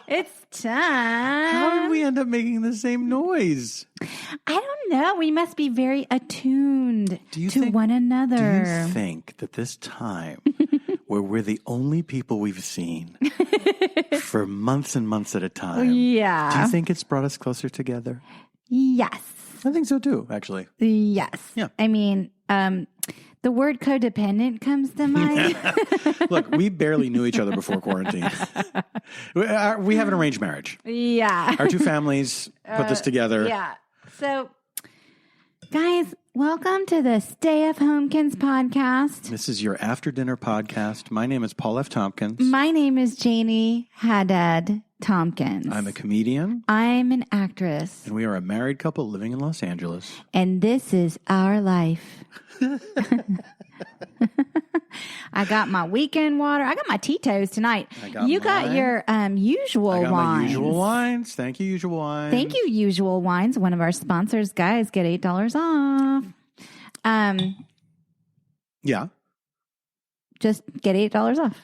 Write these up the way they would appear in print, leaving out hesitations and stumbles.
It's time. How did we end up making the same noise? I don't know. We must be very attuned to one another. Do you think that this time where we're the only people we've seen for months and months at a time, do you think it's brought us closer together? Yes. I think so too, actually. Yes. Yeah. I mean, the word codependent comes to mind. Look, we barely knew each other before quarantine. We have an arranged marriage. Yeah. Our two families put this together. Yeah. So, guys, welcome to the Stayfhomekins podcast. This is your after dinner podcast. My name is Paul F. Tompkins. My name is Janie Haddad Tompkins. I'm a comedian. I'm an actress. And we are a married couple living in Los Angeles. And this is our life. I got my weekend water. I got my Tito's tonight. You got your usual wines. My usual wines. Thank you, Usual Wines. Thank you, Usual Wines. One of our sponsors, guys, get $8 off. Yeah. Just get $8 off.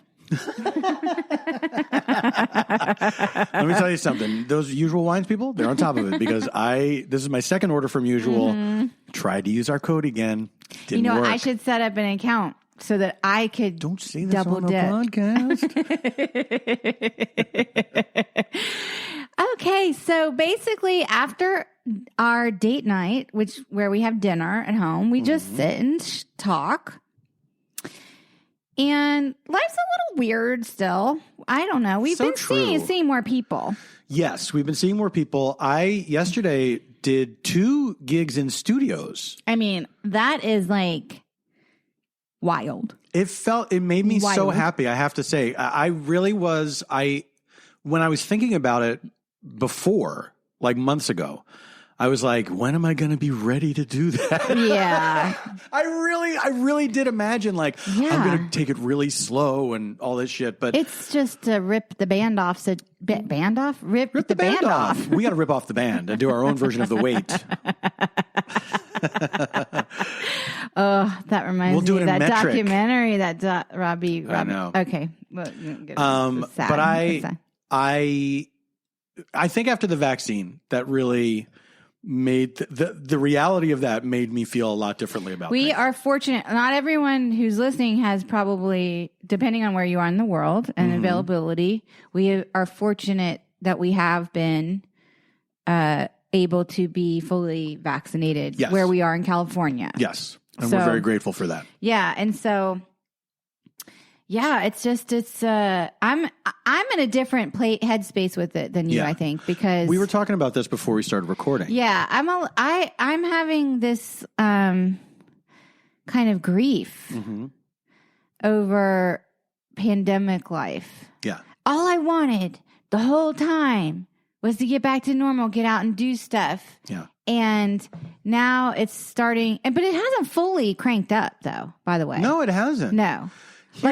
Let me tell you something. Those Usual Wines people, they're on top of it because this is my second order from Usual. Tried to use our code again. Didn't work. I should set up an account so that I could Don't say this double on the dip. podcast. Okay, so basically after our date night, where we have dinner at home, we just sit and talk. And life's a little weird still. I don't know. We've been seeing more people. Yes, we've been seeing more people. I yesterday did 2 gigs in studios. I mean, that is like wild. It made me so happy, I have to say. I really was. When I was thinking about it before, like months ago, I was like, when am I going to be ready to do that? Yeah. I really did imagine I'm going to take it really slow and all this shit. But it's just to rip the band off. So band off? Rip the band off. We got to rip off the band and do our own version of The Wait. Oh, that reminds me of that documentary that Robbie. I know. Okay. Well, it's sad. But I think after the vaccine, that really made the reality of that made me feel a lot differently about We things. are fortunate. Not everyone who's listening has probably, depending on where you are in the world and availability, we are fortunate that we have been able to be fully vaccinated where we are in California. Yes. And we're very grateful for that. Yeah. And so, yeah, I'm in a different headspace with it than you, I think, because we were talking about this before we started recording. Yeah, I'm having this kind of grief over pandemic life. Yeah. All I wanted the whole time was to get back to normal, get out and do stuff. Yeah. And now it's starting, but it hasn't fully cranked up, though, by the way. No, it hasn't. No. I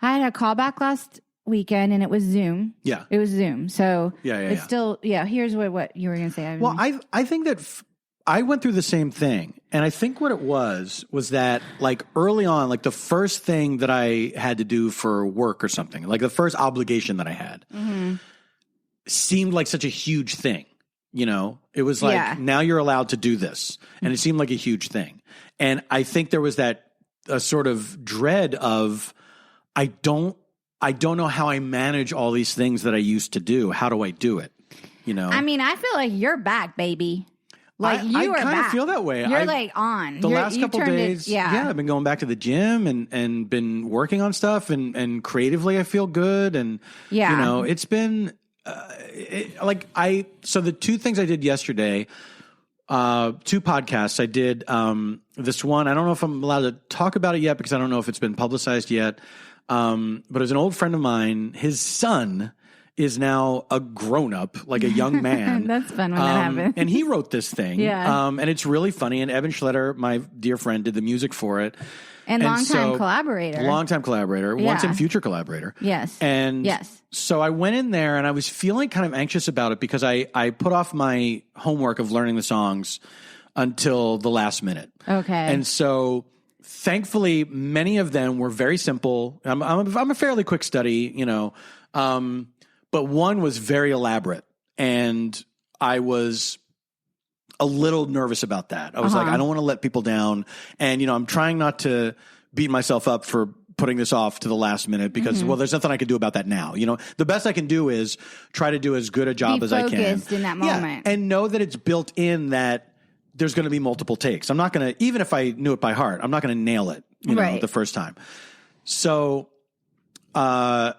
had a callback last weekend and it was Zoom. Yeah. It was Zoom. So it's still, here's what you were going to say. Well, I think that I went through the same thing. And I think what it was that early on, the first thing that I had to do for work or something, the first obligation that I had seemed like such a huge thing. You know, it was now you're allowed to do this. And it seemed like a huge thing. And I think there was a sort of dread of, I don't know how I manage all these things that I used to do. How do I do it? You know? I mean, I feel like you're back, baby. I kind of feel that way. You're on. The last couple of days, I've been going back to the gym and been working on stuff and creatively I feel good. And, you know, it's been so the 2 things I did yesterday, 2 podcasts. I did this one. I don't know if I'm allowed to talk about it yet because I don't know if it's been publicized yet. But it was an old friend of mine. His son is now a grown-up, a young man. That's fun when that happens. And he wrote this thing. Yeah. And it's really funny. And Evan Schletter, my dear friend, did the music for it. And longtime collaborator. Longtime collaborator. Once and future collaborator. Yes. And so I went in there and I was feeling kind of anxious about it because I put off my homework of learning the songs until the last minute. Okay. And so thankfully, many of them were very simple. I'm a fairly quick study, you know. but one was very elaborate, and I was a little nervous about that. I was like, I don't want to let people down, and I'm trying not to beat myself up for putting this off to the last minute because, well, there's nothing I can do about that now. The best I can do is try to do as good a job as I can. Be focused in that moment. And know that it's built in that there's going to be multiple takes. I'm not going to, even if I knew it by heart, I'm not going to nail it, the first time. So, the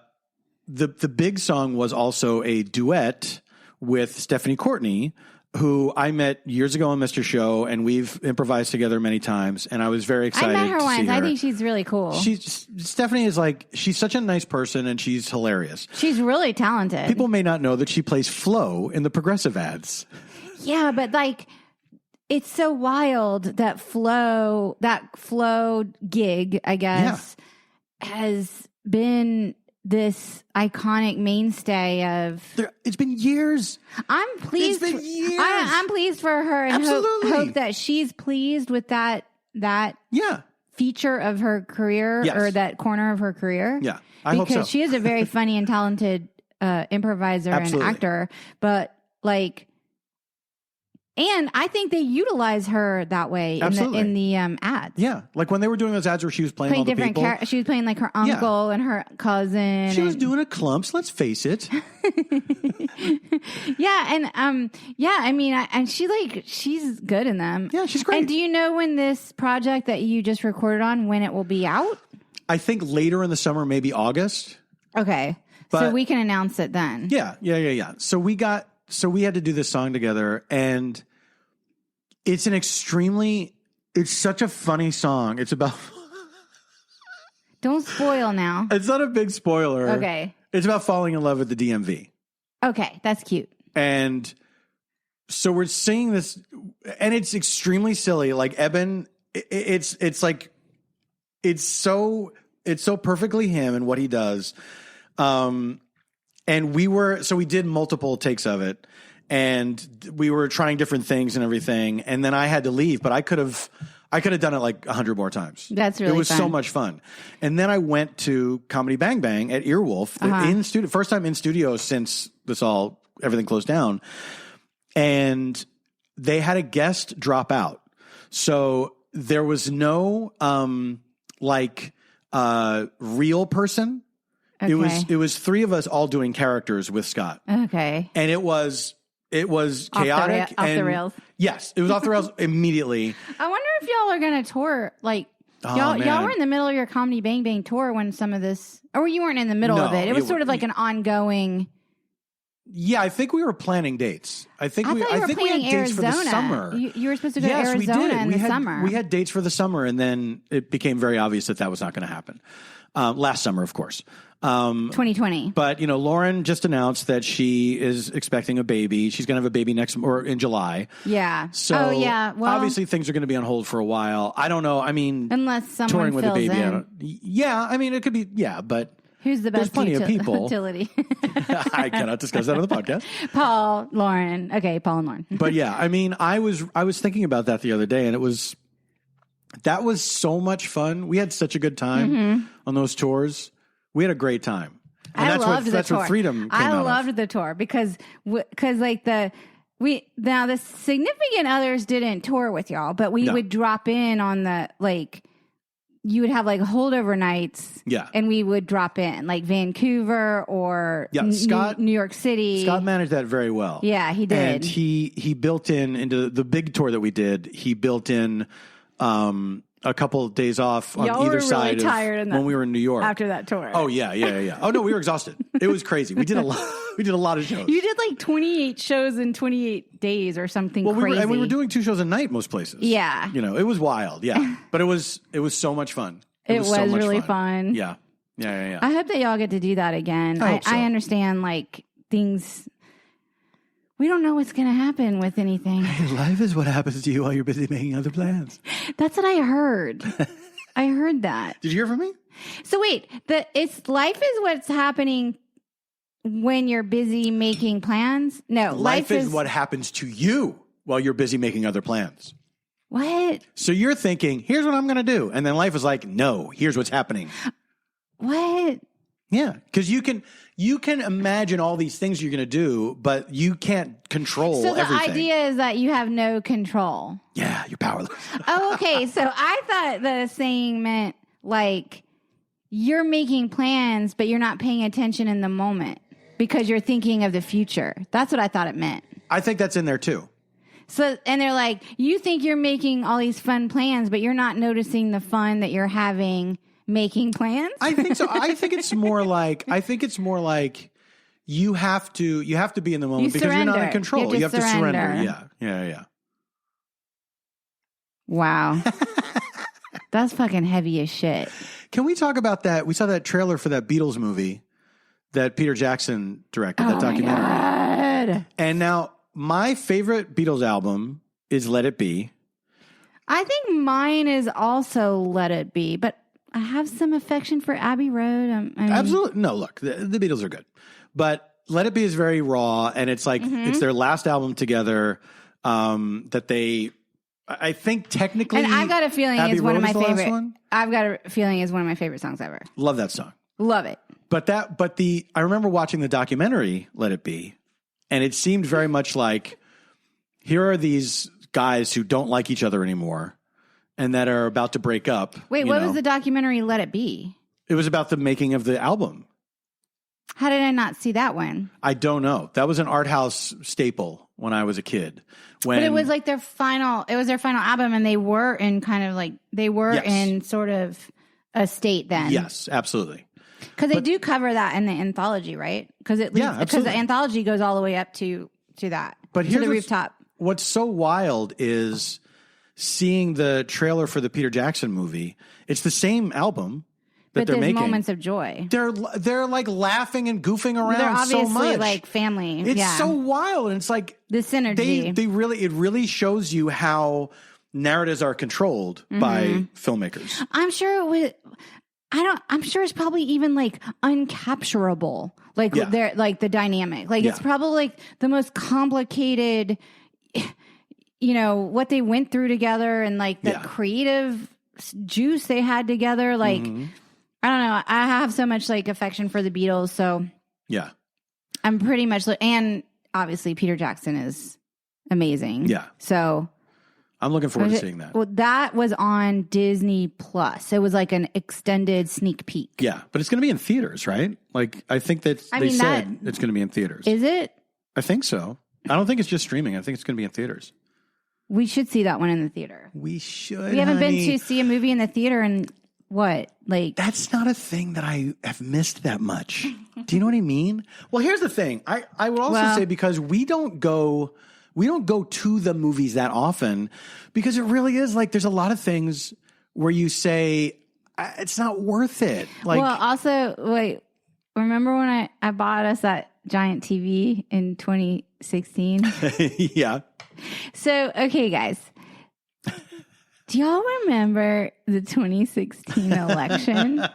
big song was also a duet with Stephanie Courtney, who I met years ago on Mr. Show, and we've improvised together many times, and I was very excited. I met her to once. see her. I think she's really cool. Stephanie is she's such a nice person, and she's hilarious. She's really talented. People may not know that she plays Flo in the Progressive ads. Yeah, but it's so wild that Flo gig, I guess, has been this iconic mainstay of. It's been years. I'm pleased. It's been years. I'm pleased for her, and hope that she's pleased with that feature of her career or that corner of her career. Yeah, I hope so. Because she is a very funny and talented improviser and actor, but and I think they utilize her that way in the ads. Yeah, like when they were doing those ads where she was playing all the different people. She was playing her uncle and her cousin. She was doing a clumps. Let's face it. I mean, and she's good in them. Yeah, she's great. And do you know when this project that you just recorded on, when it will be out? I think later in the summer, maybe August. Okay, so we can announce it then. Yeah. So we had to do this song together, and it's such a funny song. It's about. Don't spoil now. It's not a big spoiler. Okay. It's about falling in love with the DMV. Okay. That's cute. And so we're singing this, and it's extremely silly. Like Eben, it's so perfectly him and what he does. And we did multiple takes of it, and we were trying different things and everything. And then I had to leave, but I could have done it 100 more times. That's really It was fun. so much fun. And then I went to Comedy Bang Bang at Earwolf in studio, first time in studio since everything closed down. And they had a guest drop out. So there was no, real person. Okay. It was three of us all doing characters with Scott. Okay. And it was chaotic. Off the rails. Yes, it was off the rails immediately. I wonder if y'all are going to tour. Y'all were in the middle of your Comedy Bang Bang tour when some of this, or you weren't in the middle of it. It was sort of like an ongoing. Yeah, I think we were planning dates. I think we had planning dates for the Arizona. summer. You were supposed to go to Arizona in the summer. We had dates for the summer, and then it became very obvious that was not going to happen. Last summer, of course. 2020. But, Lauren just announced that she is expecting a baby. She's going to have a baby in July. Yeah. So obviously things are going to be on hold for a while. I don't know. I mean, unless someone touring with fills a baby. in. I mean, it could be, but who's the best? There's plenty of people. Utility. I cannot discuss that on the podcast. Paul, Lauren. Okay, Paul and Lauren. But yeah, I mean, I was thinking about that the other day, and that was so much fun. We had such a good time on those tours. We had a great time. And that's where Freedom came out. I loved the tour because the significant others didn't tour with y'all, but we would drop in on the you would have holdover nights, and we would drop in Vancouver or New York City. Scott managed that very well. Yeah, he did. And he built into the big tour that we did. He built in a couple of days off on either side of when we were in New York after that tour. Oh yeah. Oh no, we were exhausted. It was crazy. We did a lot of shows. You did 28 shows in 28 days or something crazy. We were doing 2 shows a night most places. Yeah. It was wild. Yeah. But it was so much fun. It was so really fun. Yeah. I hope that y'all get to do that again. I understand things. We don't know what's going to happen with anything. Hey, life is what happens to you while you're busy making other plans. That's what I heard. I heard that. Did you hear from me? So wait, life is what's happening when you're busy making plans? No, life is what happens to you while you're busy making other plans. What? So you're thinking, here's what I'm going to do. And then life is like, no, here's what's happening. What? Yeah, because you can imagine all these things you're going to do, but you can't control So the everything. idea is that you have no control. Yeah, you're powerless. Oh, okay. So I thought the saying meant like you're making plans, but you're not paying attention in the moment because you're thinking of the future. That's what I thought it meant. I think that's in there too. So, and they're like, you think you're making all these fun plans, but you're not noticing the fun that you're having making plans? I think so. I think it's more like you have to be in the moment because you're not in control. You have to surrender. Yeah. Wow. That's fucking heavy as shit. Can we talk about that? We saw that trailer for that Beatles movie that Peter Jackson directed, that documentary. God. And now my favorite Beatles album is Let It Be. I think mine is also Let It Be, but I have some affection for Abbey Road. I mean, Absolutely. No, look, the Beatles are good. But Let It Be is very raw, and it's like it's their last album together that they, I think technically. And I've got a feeling Abbey is one Road of my is the last favorite. one? I've got a feeling is one of my favorite songs ever. Love that song. Love it. I remember watching the documentary Let It Be, and it seemed very much like here are these guys who don't like each other anymore and that are about to break up. Wait, what was the documentary Let It Be? It was about the making of the album. How did I not see that one? I don't know. That was an art house staple when I was a kid. But it was like their final album, and they were in kind of like, in sort of a state then. Yes, absolutely. Because they do cover that in the anthology, right? Because the anthology goes all the way up to that, to the rooftop. What's so wild is seeing the trailer for the Peter Jackson movie. It's the same album that they're making. Moments of joy. They're like laughing and goofing around. They're obviously so much. like family. It's so wild, and it's like the synergy. It really shows you how narratives are controlled by filmmakers. I'm sure it was. I'm sure it's probably even like uncapturable. Like they're like the dynamic. Like it's probably like the most complicated. What they went through together and like the creative juice they had together. Like, I don't know. I have so much like affection for the Beatles. So yeah, I'm pretty much, and obviously Peter Jackson is amazing. Yeah. So I'm looking forward to seeing that. Well, that was on Disney Plus. It was like an extended sneak peek. Yeah. But it's going to be in theaters, right? Like, I think that they said it's going to be in theaters. Is it? I think so. I don't think it's just streaming. I think it's going to be in theaters. We should see that one in the theater. We should. We haven't been to see a movie in the theater in what? Like, that's not a thing that I have missed that much. Do you know what I mean? Well, here's the thing. I would also say because we don't go to the movies that often because it really is like there's a lot of things where you say it's not worth it. Like, well, also wait, remember when I bought us that giant TV in 2016? Yeah. So, okay, guys. Do y'all remember the 2016 election?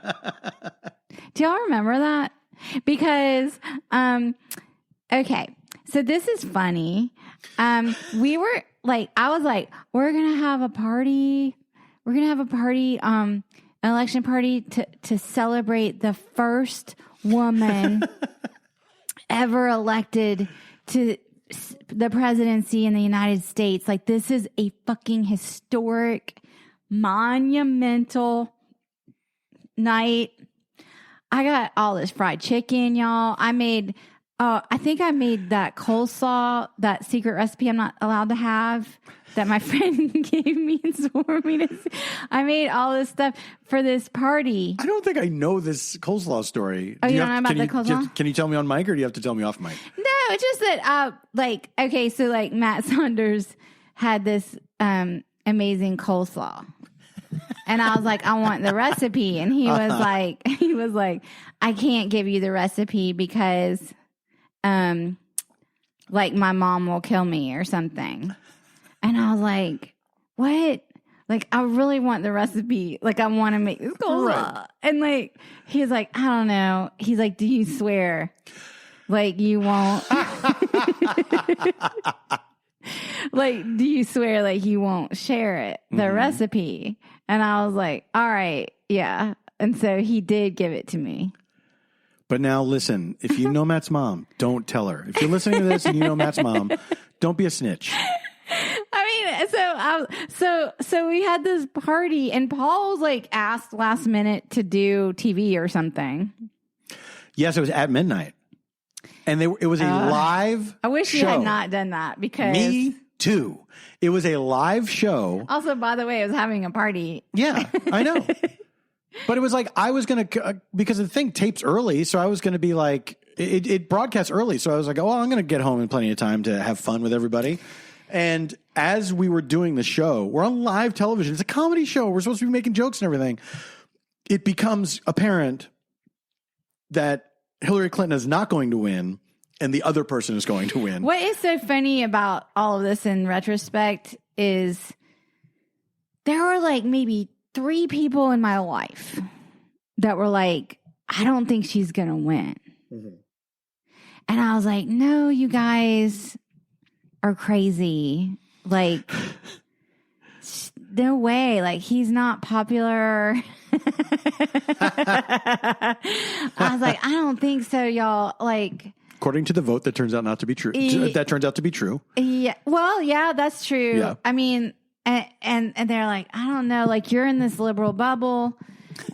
Do y'all remember that? Because, okay, so this is funny. We were like, I was like, we're going to have a party. We're going to have a party, an election party to celebrate the first woman ever elected to the presidency in the United States. Like, this is a fucking historic, monumental night. I got all this fried chicken, y'all. I think I made that coleslaw, that secret recipe I'm not allowed to have, that my friend gave me and swore me to. I made all this stuff for this party. I don't think I know this coleslaw story. Oh, you don't know about the coleslaw? Can you tell me on mic or do you have to tell me off mic? No, it's just that, okay, so like Matt Saunders had this amazing coleslaw. And I was like, I want the recipe. And he was like, I can't give you the recipe because, like my mom will kill me or something. And I was like, what? Like, I really want the recipe. Like, I want to make this coleslaw. Right. And like, he's like, I don't know. He's like, do you swear? Like, you won't. Like, do you swear like you won't share it, the recipe? And I was like, all right, yeah. And so he did give it to me. But now listen, if you know Matt's mom, don't tell her. If you're listening to this and you know Matt's mom, don't be a snitch. I mean, so we had this party, and Paul was like asked last minute to do TV or something. Yes, it was at midnight. And it was a live I wish show. you had not done that because... Me too. It was a live show. Also, by the way, I was having a party. Yeah, I know. But it was like I was going to, because the thing tapes early, so I was going to be like, it broadcasts early. So I was like, oh, well, I'm going to get home in plenty of time to have fun with everybody. And as we were doing the show, we're on live television. It's a comedy show. We're supposed to be making jokes and everything. It becomes apparent that Hillary Clinton is not going to win and the other person is going to win. What is so funny about all of this in retrospect is there were like maybe 3 people in my life that were like, I don't think she's going to win. Mm-hmm. And I was like, no, you guys are crazy. Like, no way. Like, he's not popular. I was like, I don't think so, y'all. Like, according to the vote, that turns out not to be true. That turns out to be true. Yeah. Well, yeah, that's true. Yeah. I mean, and they're like, I don't know, like you're in this liberal bubble.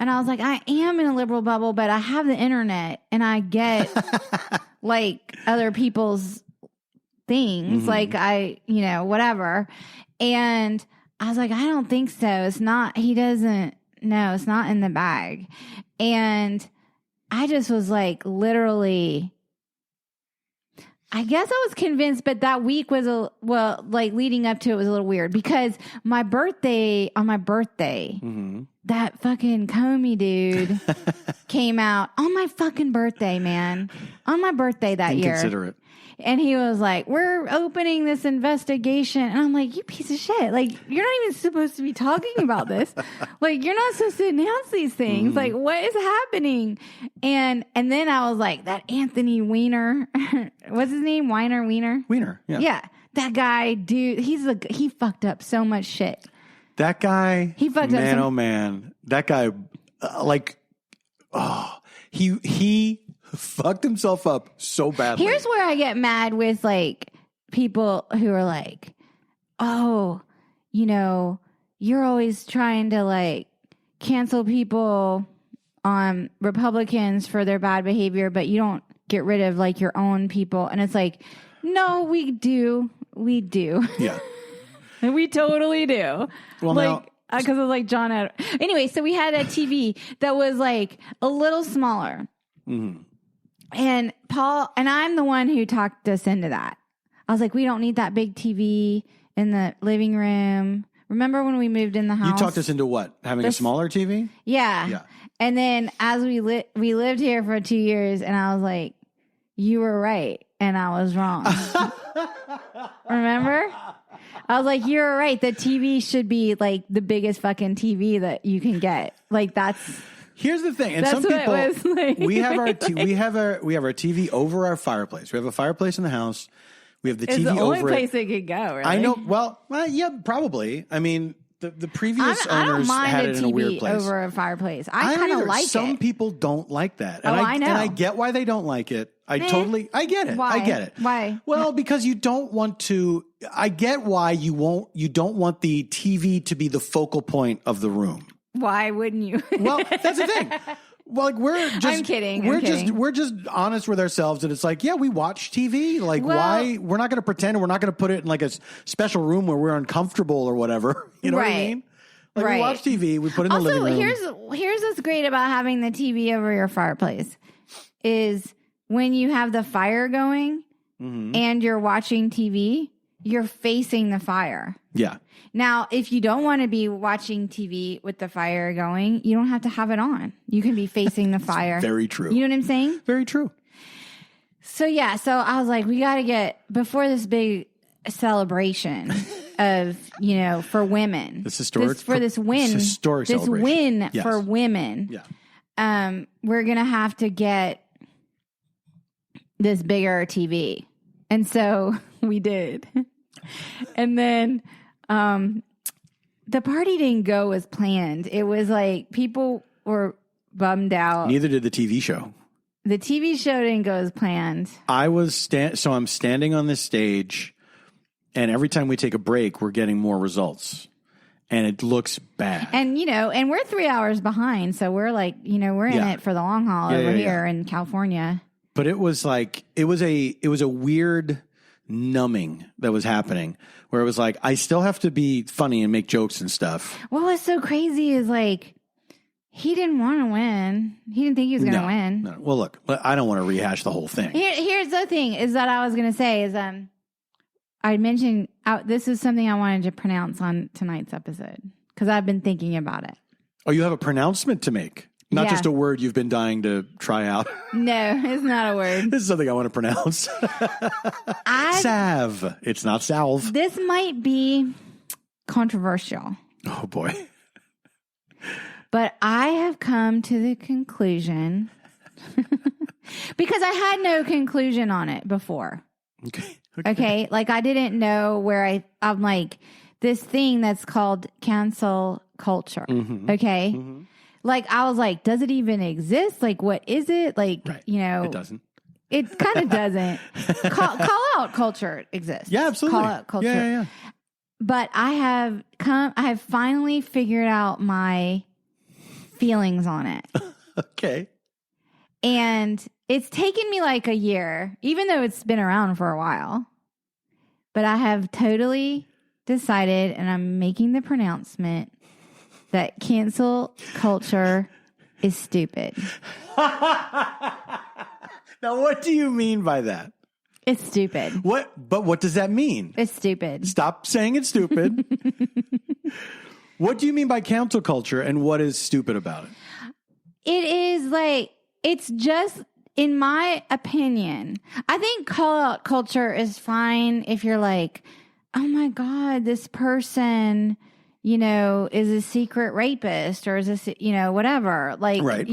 And I was like, I am in a liberal bubble, but I have the internet and I get like other people's things. Mm-hmm. Like whatever. And I was like, I don't think so. It's not, it's not in the bag. And I just was like, literally, I guess I was convinced, but that week was leading up to it was a little weird because on my birthday, mm-hmm. that fucking Comey dude came out on my fucking birthday, man. On my birthday that year. Inconsiderate. And he was like, we're opening this investigation. And I'm like, you piece of shit. Like, you're not even supposed to be talking about this. Like, you're not supposed to announce these things. Mm-hmm. Like, what is happening? And then I was like, that Anthony Weiner, what's his name? Weiner? Weiner, yeah. Yeah. That guy, dude, he fucked up so much shit. That guy, he fucked man, up. Oh, man. That guy, he fucked himself up so badly. Here's where I get mad with like people who are like, oh, you're always trying to like cancel people on Republicans for their bad behavior, but you don't get rid of like your own people. And it's like, no, we do. Yeah. We totally do. Well, like, because of like John Ed. Anyway, so we had a TV that was like a little smaller. Mm-hmm. And Paul, and I'm the one who talked us into that. I was like, we don't need that big TV in the living room. Remember when we moved in the house? You talked us into what? Having a smaller TV? Yeah. Yeah. And then as we lived here for 2 years, and I was like, you were right, and I was wrong. Remember? I was like, you're right. The TV should be like the biggest fucking TV that you can get. Like that's... Here's the thing, and that's some people like. we have our TV over our fireplace. We have a fireplace in the house. We have the TV over it. It's the only place it could go. Really? I know. Well, yeah, probably. I mean, the previous owners had it in a weird place. Over a fireplace. I kind of like it. Some people don't like that, and I know. And I get why they don't like it. I get it. Why? I get it. Why? Well, because you don't want to. I get why you don't want the TV to be the focal point of the room. Why wouldn't you? Well, that's the thing. Well, like I'm kidding. We're just honest with ourselves, and it's like, yeah, we watch TV. Like, why? We're not going to pretend. We're not going to put it in like a special room where we're uncomfortable or whatever. You know what I mean? Like we watch TV. We put it in the living room. Here's what's great about having the TV over your fireplace is when you have the fire going mm-hmm. and you're watching TV, you're facing the fire. Yeah. Now, if you don't want to be watching TV with the fire going, you don't have to have it on. You can be facing the fire. Very true. You know what I'm saying? Very true. So, yeah. So I was like, we got to get, before this big celebration of, for women. This historic. This win yes. for women. Yeah. We're going to have to get this bigger TV. And so we did. And then the party didn't go as planned. It was like people were bummed out. Neither did the TV show. the TV show didn't go as planned. I'm standing on this stage, and every time we take a break, we're getting more results. And it looks bad. And, and we're 3 hours behind. So we're like, we're in it for the long haul over here in California. But it was like, it was a weird numbing that was happening where it was like, I still have to be funny and make jokes and stuff. What was so crazy is like, he didn't want to win. He didn't think he was going to win. No. Well, look, I don't want to rehash the whole thing. Here's the thing is that I was going to say is, I mentioned this is something I wanted to pronounce on tonight's episode because I've been thinking about it. Oh, you have a pronouncement to make, not just a word you've been dying to try out. No, it's not a word. This is something I want to pronounce. Salve. It's not salve. This might be controversial. Oh, boy. But I have come to the conclusion because I had no conclusion on it before. Okay. Like I didn't know where I'm like this thing that's called cancel culture. Mm-hmm. Okay. Mm-hmm. Like I was like, does it even exist? Like, what is it? Like, it doesn't. It kind of doesn't. Call out culture exists. Yeah, absolutely. Call out culture. Yeah. But I have finally figured out my feelings on it. Okay. And it's taken me like a year, even though it's been around for a while. But I have totally decided, and I'm making the pronouncement, that cancel culture is stupid. Now, what do you mean by that? It's stupid. But what does that mean? It's stupid. Stop saying it's stupid. What do you mean by cancel culture, and what is stupid about it? It is like, it's just, in my opinion, I think call out culture is fine if you're like, oh my God, this person, is a secret rapist or is a, whatever. Like, right.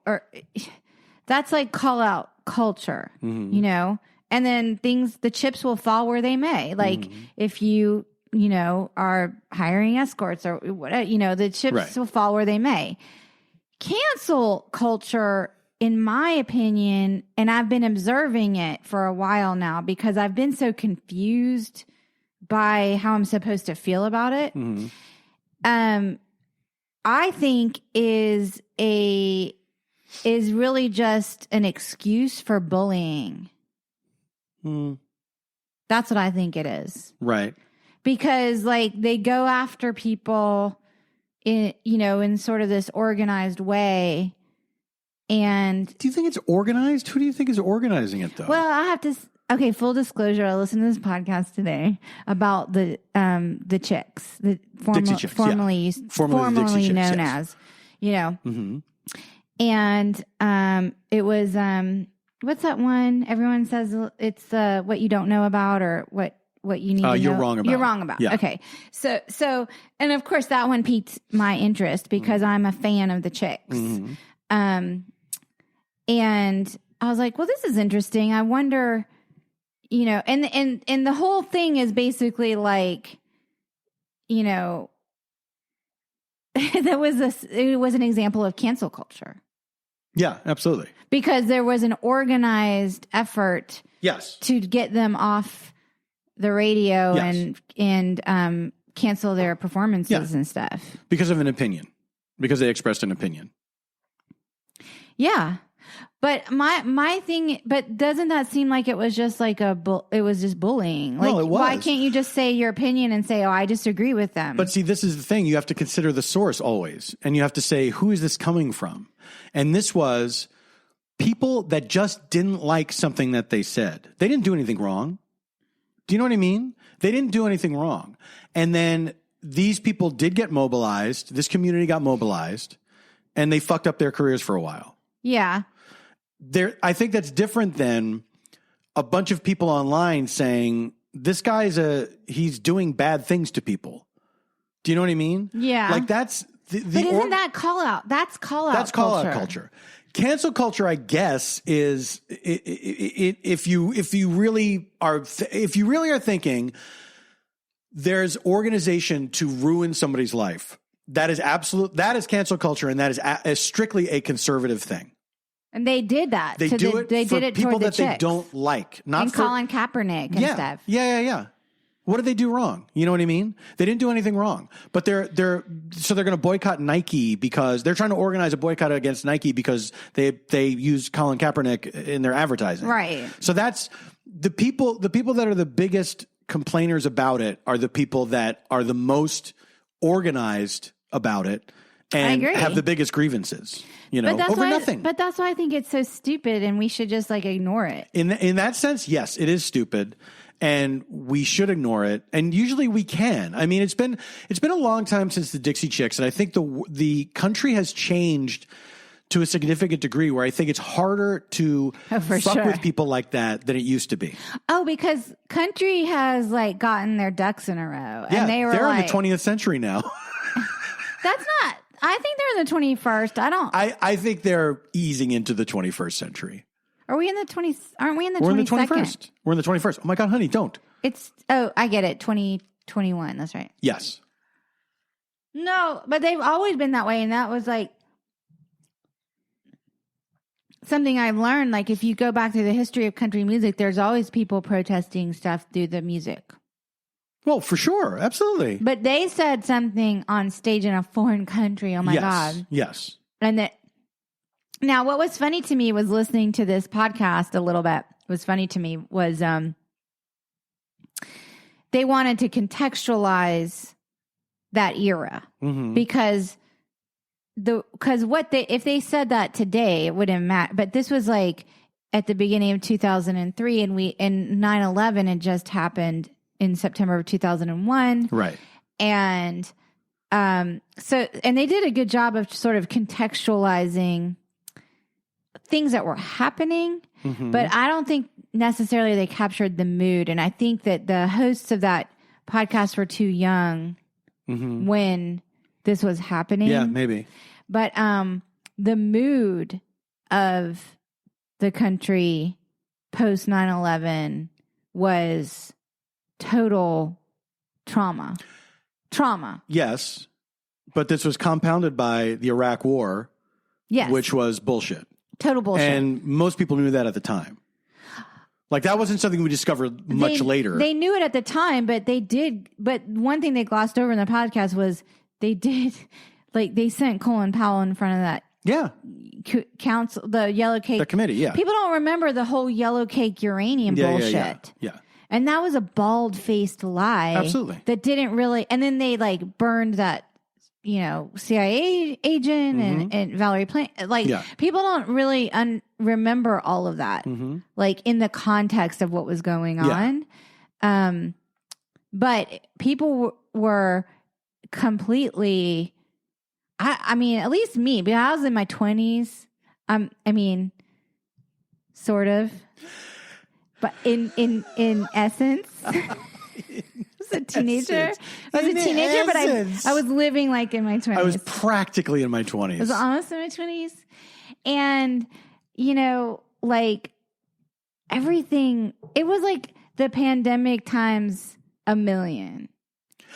Or that's like call out culture, mm-hmm. And then the chips will fall where they may. Like mm-hmm. if you, are hiring escorts or whatever, the chips will fall where they may. Cancel culture, in my opinion, and I've been observing it for a while now because I've been so confused by how I'm supposed to feel about it. Mm-hmm. I think is really just an excuse for bullying. Mm. That's what I think it is. Right. Because like they go after people in sort of this organized way. And do you think it's organized? Who do you think is organizing it though? Well, I have to, okay, full disclosure. I listened to this podcast today about the chicks, formerly known as, mm-hmm. and it was, what's that one? Everyone says it's what you don't know about or what you need to know. You're wrong about. You're wrong about. Yeah. Okay. So, and of course that one piqued my interest because I'm a fan of the chicks. Mm-hmm. And I was like, well, this is interesting. I wonder, and the whole thing is basically like, it was an example of cancel culture. Yeah, absolutely. Because there was an organized effort to get them off the radio and cancel their performances and stuff. Because of an opinion. Because they expressed an opinion. Yeah. But my thing, but doesn't that seem like it was just like it was just bullying? Like, no, it was. Why can't you just say your opinion and say, oh, I disagree with them? But see, this is the thing. You have to consider the source always. And you have to say, who is this coming from? And this was people that just didn't like something that they said. They didn't do anything wrong. Do you know what I mean? They didn't do anything wrong. And then these people did get mobilized. This community got mobilized. And they fucked up their careers for a while. Yeah. I think that's different than a bunch of people online saying, this guy's he's doing bad things to people. Do you know what I mean? Yeah. Like that's but isn't that call out? That's call out. That's call out culture. Cancel culture, I guess, is if you really are thinking there's organization to ruin somebody's life. That is cancel culture, and that is strictly a conservative thing. And they did that. They do it They for did it people toward the that they chicks. don't like. Not and for Colin Kaepernick and stuff. Yeah. What did they do wrong? You know what I mean? They didn't do anything wrong. But they're going to boycott Nike because they're trying to organize a boycott against Nike because they use Colin Kaepernick in their advertising. Right. So that's the people that are the biggest complainers about it are the people that are the most organized about it and have the biggest grievances, over nothing. But that's why I think it's so stupid and we should just ignore it. In that sense, yes, it is stupid. And we should ignore it. And usually we can. I mean, it's been a long time since the Dixie Chicks. And I think the country has changed to a significant degree where I think it's harder to fuck with people like that than it used to be. Oh, because country has gotten their ducks in a row. Yeah, and they're in the 20th century now. That's not, I think they're in the 21st. I think they're easing into the 21st century. Are we in the 20s? Aren't we in the 22nd? We're in the 21st. We're in the 21st. Oh my God, honey, don't. I get it. 2021. That's right. Yes. No, but they've always been that way. And that was something I've learned. If you go back to the history of country music, there's always people protesting stuff through the music. Well, for sure. Absolutely. But they said something on stage in a foreign country. Oh my God. Yes. And now, what was funny to me was listening to this podcast a little bit. Was funny to me was they wanted to contextualize that era because if they said that today, it wouldn't matter. But this was at the beginning of 2003, and 9/11 had just happened in September of 2001, right? And and they did a good job of sort of contextualizing things that were happening, but I don't think necessarily they captured the mood. And I think that the hosts of that podcast were too young when this was happening. Yeah, maybe. But the mood of the country post 9/11 was total trauma. Yes, but this was compounded by the Iraq War, which was bullshit. Total bullshit. And most people knew that at the time. That wasn't something we discovered much later. They knew it at the time, but they did. But one thing they glossed over in the podcast was they did, they sent Colin Powell in front of that. Yeah. Council, the yellow cake. The committee, yeah. People don't remember the whole yellow cake uranium bullshit. Yeah. And that was a bald-faced lie. Absolutely. That didn't really, and then they burned that, CIA agent and Valerie Plante. People don't really remember all of that, in the context of what was going on. But people were completely, I mean, at least me, because I was in my 20s. Sort of. But in essence, I was a teenager. But I was living in my 20s. I was practically in my 20s. I was almost in my 20s. And, everything, it was the pandemic times a million,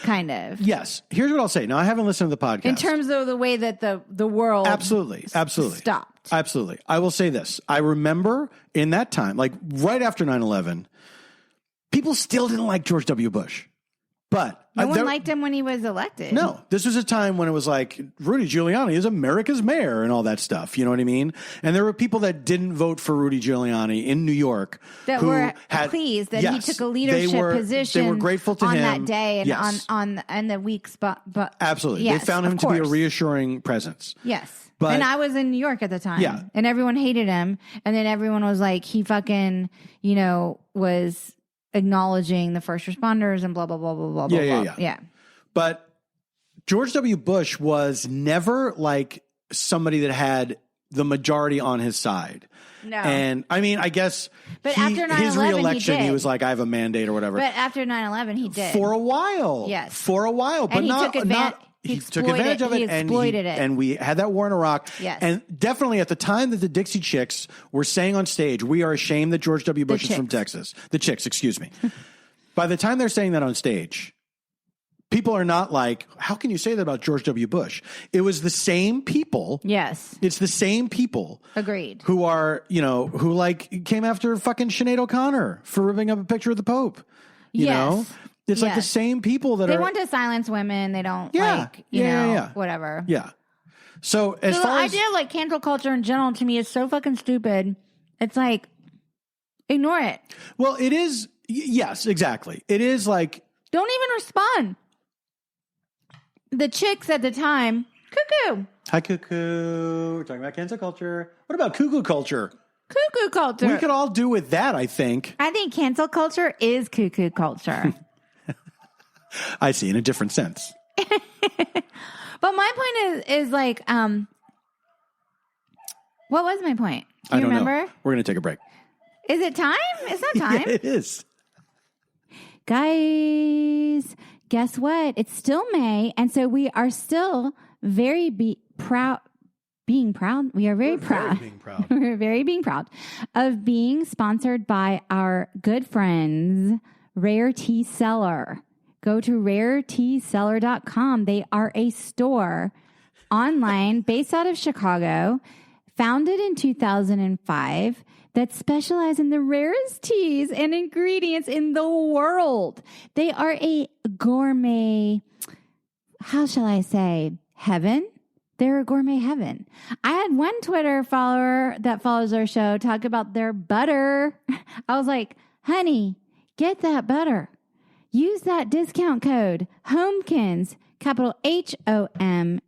kind of. Yes. Here's what I'll say. Now, I haven't listened to the podcast. In terms of the way that the world Absolutely. stopped. Absolutely. I will say this. I remember in that time, right after 9/11, people still didn't like George W. Bush. But no one liked him when he was elected. No, this was a time when it was Rudy Giuliani is America's mayor and all that stuff. You know what I mean? And there were people that didn't vote for Rudy Giuliani in New York that were pleased that he took a leadership position. They were grateful to on him that day and on the weeks. But absolutely, yes, they found him to be a reassuring presence. Yes. And I was in New York at the time. Yeah. And everyone hated him. And then everyone was he fucking, was acknowledging the first responders and blah, blah, blah, blah, blah, blah. Yeah. But George W. Bush was never somebody that had the majority on his side. No. And I mean, I guess after 9/11, his reelection, he was I have a mandate or whatever. But after 9/11, he did. For a while. Yes. For a while. But and he took advantage of it. He exploited it. And we had that war in Iraq. Yes. And definitely at the time that the Dixie Chicks were saying on stage, we are ashamed that George W. Bush is from Texas. The Chicks, excuse me. By the time they're saying that on stage, People are not like, how can you say that about George W. Bush? It was the same people. Yes. It's the same people. Agreed. Who are, who like came after fucking Sinead O'Connor for ripping up a picture of the Pope. You know? It's like the same people that they want to silence women. They don't whatever. Yeah. So as far the as idea of like cancel culture in general to me is so fucking stupid. It's like, ignore it. Well, it is. Yes, exactly. It is like. Don't even respond. The chicks at the time, CuCkoo. Hi, CuCkoo. We're talking about cancel culture. What about CuCkoo Culture? CuCkoo Culture. We could all do with that, I think. I think cancel culture is CuCkoo Culture. I see, in a different sense. But my point is like, what was my point? Do you remember? Know. We're going to take a break. Is it time? It's not time. Yeah, it is. Guys, guess what? It's still May, and so we are still very proud. Being proud. We are very proud. We're very being proud of being sponsored by our good friends, Rare Tea Cellar. Go to rareteacellar.com. They are a store online based out of Chicago, founded in 2005, that specialize in the rarest teas and ingredients in the world. They are a gourmet, how shall I say, heaven? They're a gourmet heaven. I had one Twitter follower that follows our show talk about their butter. I was like, honey, get that butter. Use that discount code, HOMEKINS, capital HOMEKINS.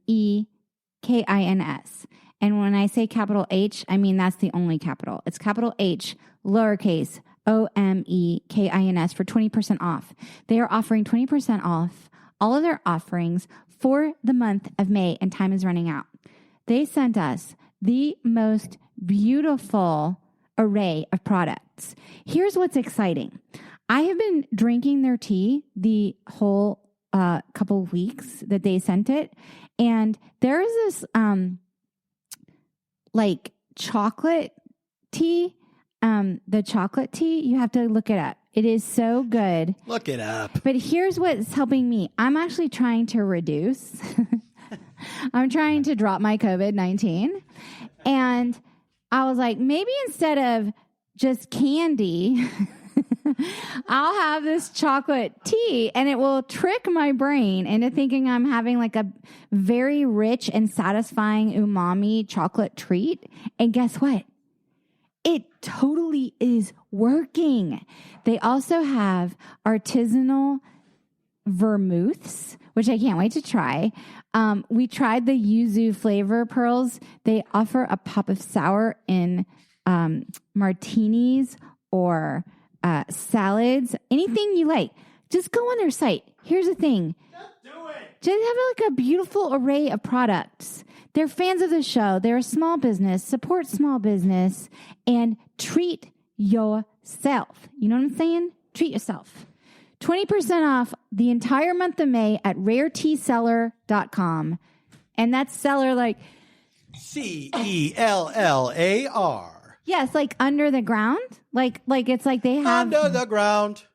And when I say capital H, I mean that's the only capital. It's capital H, lowercase, OMEKINS for 20% off. They are offering 20% off all of their offerings for the month of May, and time is running out. They sent us the most beautiful array of products. Here's what's exciting. I have been drinking their tea the whole couple of weeks that they sent it, and there is this like chocolate tea. The chocolate tea, you have to look it up. It is so good. Look it up. But here's what's helping me. I'm actually trying to reduce. I'm trying to drop my COVID-19. And I was like, maybe instead of just candy, I'll have this chocolate tea and it will trick my brain into thinking I'm having like a very rich and satisfying umami chocolate treat. And guess what? It totally is working. They also have artisanal vermouths, which I can't wait to try. We tried the yuzu flavor pearls. They offer a pop of sour in martinis or salads, anything you like. Just go on their site. Here's the thing. Just do it. Just have like a beautiful array of products. They're fans of the show. They're a small business. Support small business and treat yourself. You know what I'm saying? Treat yourself. 20% off the entire month of May at rareteacellar.com. And that's cellar like CELLAR. Yes, like under the ground. Like it's like they have under the ground.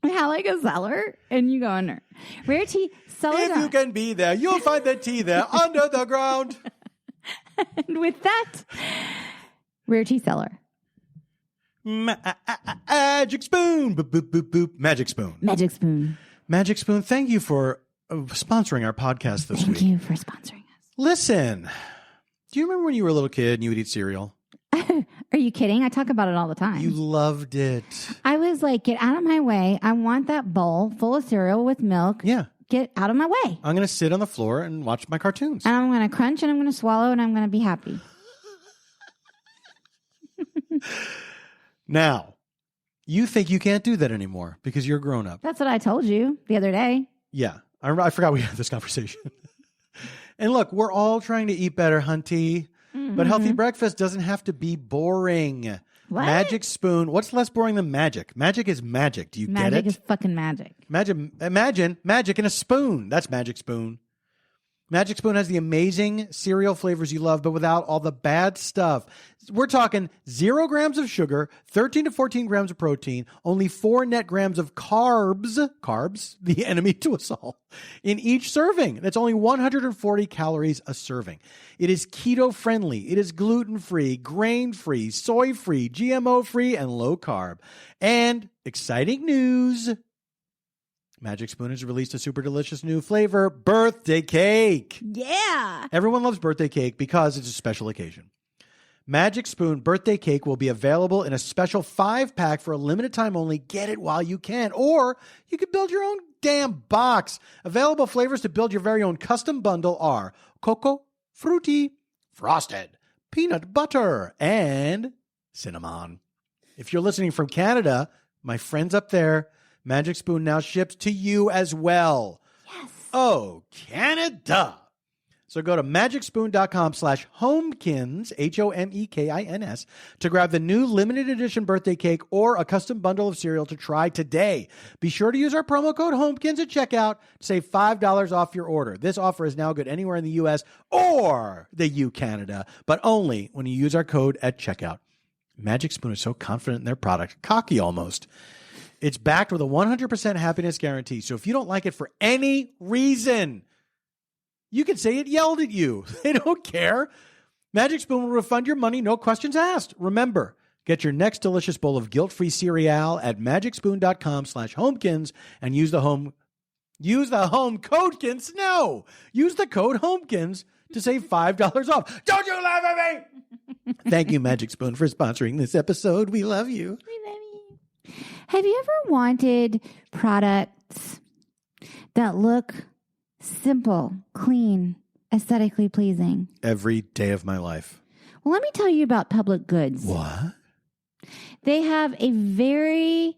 They have like a cellar and you go under. Rare Tea Cellar. If you can be there, you'll find the tea there under the ground. And with that, Rare Tea Cellar. Magic spoon. Boop, boop, boop, boop. Magic spoon. Magic spoon. Magic spoon. Thank you for sponsoring our podcast this week. Thank you for sponsoring us. Listen, do you remember when you were a little kid and you would eat cereal? Are you kidding? I talk about it all the time. You loved it. I was like, get out of my way. I want that bowl full of cereal with milk. Yeah. Get out of my way. I'm going to sit on the floor and watch my cartoons. And I'm going to crunch and I'm going to swallow and I'm going to be happy. Now, you think you can't do that anymore because you're grown up. That's what I told you the other day. Yeah. I forgot we had this conversation. And look, we're all trying to eat better, hunty. Mm-hmm. But healthy breakfast doesn't have to be boring. What? Magic spoon. What's less boring than magic? Magic is magic. Do you get it? Magic is fucking magic. Imagine magic in a spoon. That's magic spoon. Magic Spoon has the amazing cereal flavors you love, but without all the bad stuff. We're talking 0 grams of sugar, 13 to 14 grams of protein, only 4 net grams of carbs, the enemy to us all, in each serving. That's only 140 calories a serving. It is keto-friendly. It is gluten-free, grain-free, soy-free, GMO-free, and low-carb. And exciting news, Magic Spoon has released a super delicious new flavor, birthday cake. Yeah. Everyone loves birthday cake because it's a special occasion. Magic Spoon birthday cake will be available in a special 5-pack for a limited time only. Get it while you can. Or you can build your own damn box. Available flavors to build your very own custom bundle are cocoa, fruity, frosted, peanut butter, and cinnamon. If you're listening from Canada, my friends up there, Magic Spoon now ships to you as well. Yes. Oh, Canada. So go to magicspoon.com/homekins, HOMEKINS, to grab the new limited edition birthday cake or a custom bundle of cereal to try today. Be sure to use our promo code HOMEKINS at checkout to save $5 off your order. This offer is now good anywhere in the U.S. or the U.Canada, but only when you use our code at checkout. Magic Spoon is so confident in their product, cocky almost. It's backed with a 100% happiness guarantee. So if you don't like it for any reason, you can say it yelled at you. They don't care. Magic Spoon will refund your money, no questions asked. Remember, get your next delicious bowl of guilt-free cereal at magicspoon.com/homekins and use the home codekins. No, use the code HOMEKINS to save $5 off. Don't you laugh at me? Thank you, Magic Spoon, for sponsoring this episode. We love you. We love you. Have you ever wanted products that look simple, clean, aesthetically pleasing? Every day of my life. Well, let me tell you about Public Goods. What? They have a very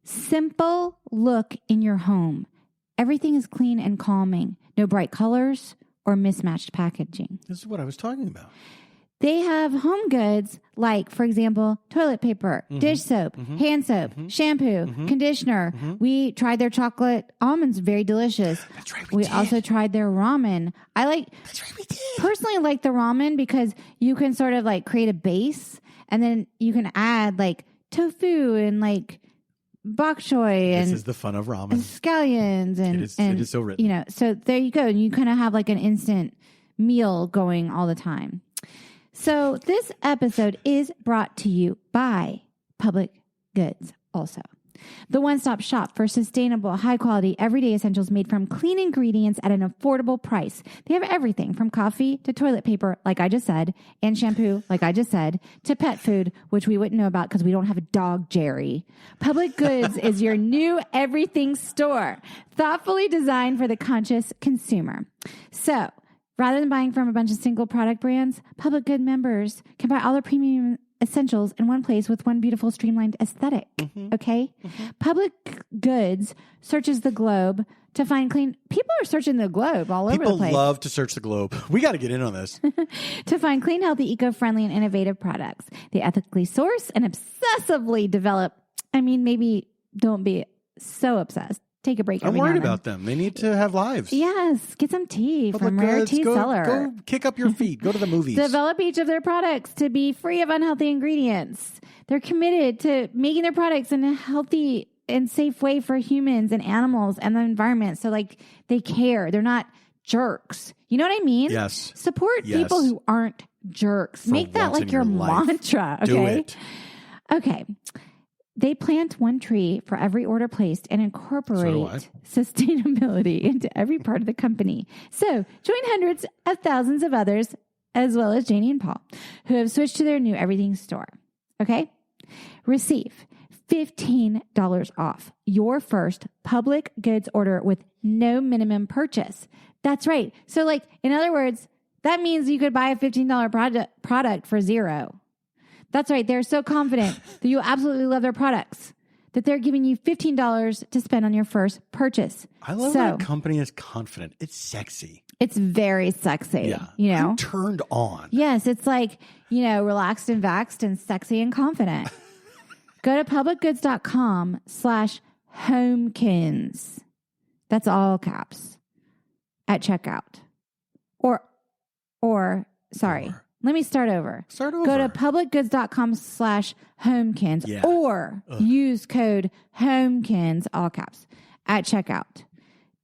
simple look in your home. Everything is clean and calming. No bright colors or mismatched packaging. This is what I was talking about. They have home goods like, for example, toilet paper, dish soap, hand soap, shampoo, conditioner. We tried their chocolate almonds, very delicious. That's right, we also tried their ramen. Personally like the ramen because you can sort of like create a base and then you can add like tofu and like bok choy and this is the fun of ramen. And scallions and it is so written. You know, so there you go. And you kind of have like an instant meal going all the time. So this episode is brought to you by Public Goods also. The one-stop shop for sustainable, high-quality, everyday essentials made from clean ingredients at an affordable price. They have everything from coffee to toilet paper, like I just said, and shampoo, like I just said, to pet food, which we wouldn't know about because we don't have a dog, Jerry. Public Goods is your new everything store, thoughtfully designed for the conscious consumer. So, rather than buying from a bunch of single product brands, Public Good members can buy all their premium essentials in one place with one beautiful streamlined aesthetic. Okay? Public Goods searches the globe to find clean. People are searching the globe all over the place. People love to search the globe. We got to get in on this. To find clean, healthy, eco-friendly, and innovative products. They ethically source and obsessively develop. I mean, maybe don't be so obsessed. Take a break. I'm worried about them. They need to have lives. Yes. Get some tea from Rare Tea Cellar. Go kick up your feet. Go to the movies. Develop each of their products to be free of unhealthy ingredients. They're committed to making their products in a healthy and safe way for humans and animals and the environment. So like they care. They're not jerks. You know what I mean? Yes. Support people who aren't jerks. Make that like your mantra. Okay. Do it. Okay. They plant one tree for every order placed and incorporate sustainability into every part of the company. So join hundreds of thousands of others, as well as Janie and Paul, who have switched to their new everything store. Okay? Receive $15 off your first Public Goods order with no minimum purchase. That's right. So like, in other words, that means you could buy a $15 product for $0. That's right. They're so confident that you absolutely love their products that they're giving you $15 to spend on your first purchase. I love when a company is confident. It's sexy. It's very sexy. Yeah. You know? I'm turned on. Yes. It's like, you know, relaxed and vaxxed and sexy and confident. Go to publicgoods.com/homekins. That's all caps at checkout. Let me start over. Go to publicgoods.com/homekins or use code HOMEKINS, all caps, at checkout.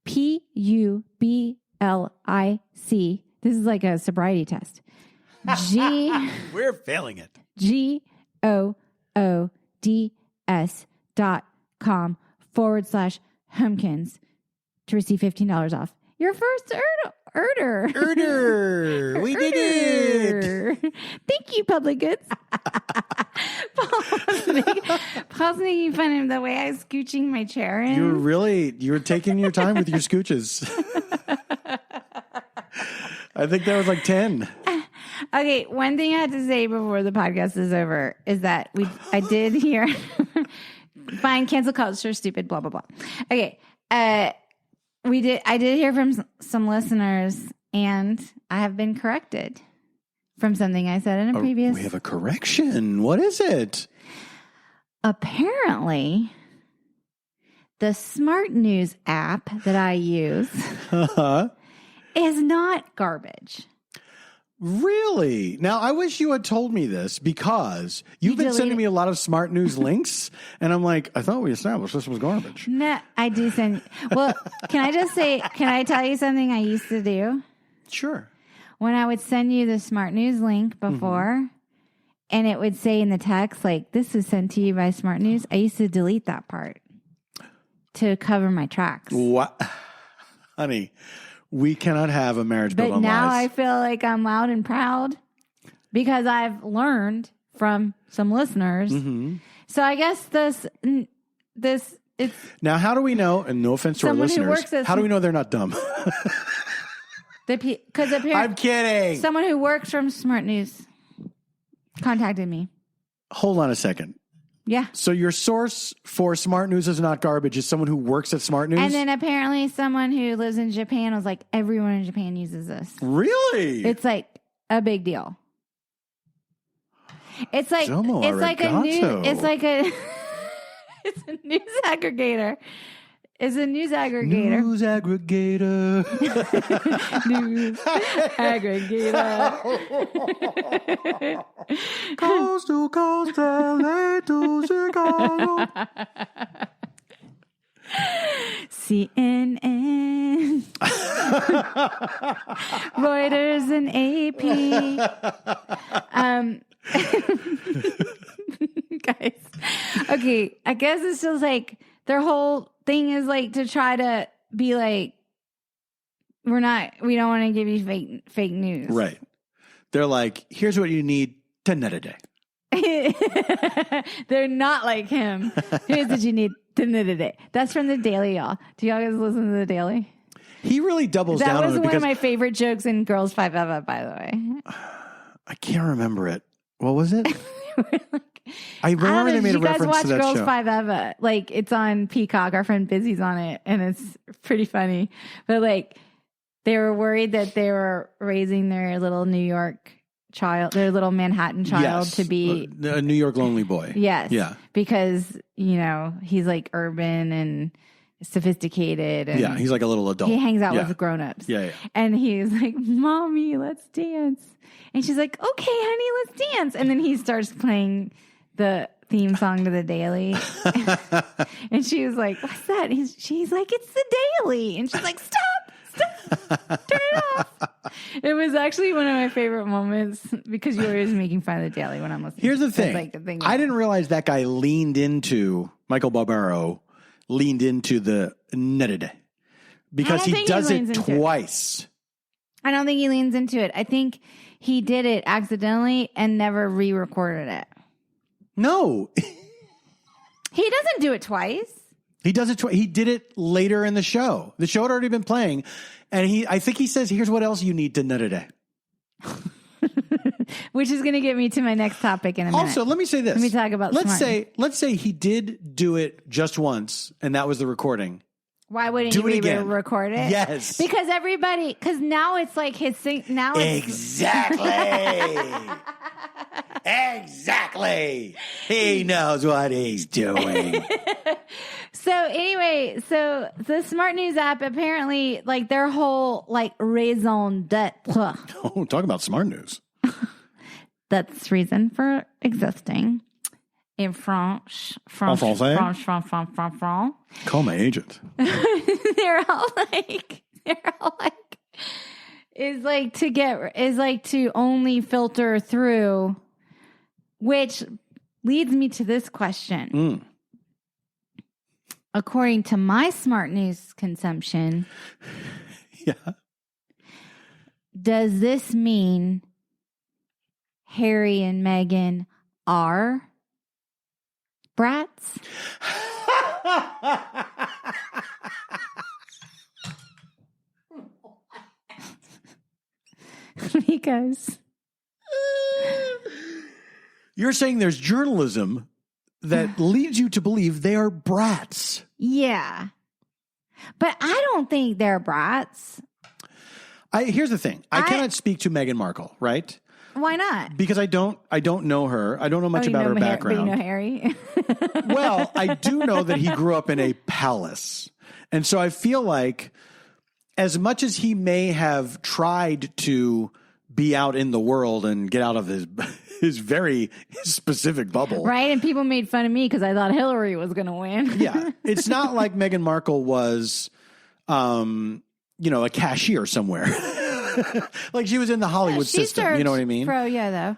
PUBLIC. This is like a sobriety test. We're failing it. GOODS.com/homekins to receive $15 off your first order. We did it. Thank you, Public Goods. Paul's making fun of the way I was scooching my chair in. You were taking your time with your scooches. I think that was like 10. Okay, one thing I had to say before the podcast is over is that I did hear fine, cancel culture, stupid, blah blah blah. Okay, I did hear from some listeners, and I have been corrected from something I said in a previous. We have a correction. What is it? Apparently, the Smart News app that I use is not garbage. Really? Now, I wish you had told me this because you've been sending me a lot of Smart News links, and I'm like, I thought we established this was garbage. No, I do send. Well, can I tell you something I used to do? Sure. When I would send you the Smart News link before, and it would say in the text, like, this is sent to you by Smart News, I used to delete that part to cover my tracks. What? Honey, we cannot have a marriage built on lies. But now I feel like I'm loud and proud because I've learned from some listeners. Mm-hmm. So I guess this it's now. How do we know? And no offense to our listeners, how do we know they're not dumb? Because I'm kidding. Someone who works from Smart News contacted me. Hold on a second. Yeah. So your source for Smart News is not garbage. Is someone who works at Smart News? And then apparently someone who lives in Japan was like, everyone in Japan uses this. Really? It's like a big deal. It's like a news aggregator. It's a news aggregator. News aggregator. News aggregator. Coast to coast, LA to Chicago. CNN. Reuters and AP. Guys. Okay, I guess it's just like their whole thing is like to try to be like, we don't want to give you fake news. Right. They're like, here's what you need to net a day. They're not like him. Here's what you need to net a day. That's from The Daily, y'all. Do y'all guys listen to The Daily? He really doubles down on it. That was one of my favorite jokes in Girls Five Eva, by the way. I can't remember it. What was it? I remember they made a reference to that show. You guys watch Girls Five Eva. Like, it's on Peacock. Our friend Busy's on it, and it's pretty funny. But, like, they were worried that they were raising their little New York child, their little Manhattan child to be... a New York lonely boy. Yes. Yeah. Because, you know, he's, like, urban and sophisticated. And yeah, he's like a little adult. He hangs out with grown-ups. Yeah. And he's like, Mommy, let's dance. And she's like, okay, honey, let's dance. And then he starts playing the theme song to The Daily. And she was like, what's that? She's like, it's The Daily. And she's like, stop, turn it off. It was actually one of my favorite moments because you're always making fun of The Daily when I'm listening. Here's the thing. Like the thing I didn't realize that guy Michael Barbaro leaned into the netted because he does it twice. I don't think he leans into it. I think he did it accidentally and never re-recorded it. No. He doesn't do it twice. He does it twice. He did it later in the show. The show had already been playing. And I think he says, here's what else you need to net a day. Which is going to get me to my next topic in a minute. Also, let me say this. Let me talk about let's say he did do it just once, and that was the recording. Why wouldn't you record it? Yes. Because because now it's like his thing. Now it's... Exactly. Exactly. He knows what he's doing. So anyway, so the Smart News app apparently, like their whole like raison d'etre. Oh, talk about smart news. That's reason for existing in French. En français? France. Call my agent. They're all like, is like to only filter through, which leads me to this question. According to my smart news consumption, Yeah. does this mean Harry and Meghan are brats? Because you're saying there's journalism that leads you to believe they are brats. yeah. But I don't think they're brats. Here's the thing. I cannot speak to Meghan Markle, right? Why not? Because I don't know her. I don't know much about her background. But you know Harry? Well, I do know that he grew up in a palace. And so I feel like as much as he may have tried to be out in the world and get out of his very specific bubble. Right? And people made fun of me because I thought Hillary was going to win. Yeah. It's not like Meghan Markle was, a cashier somewhere. Like she was in the Hollywood system. You know what I mean? Though.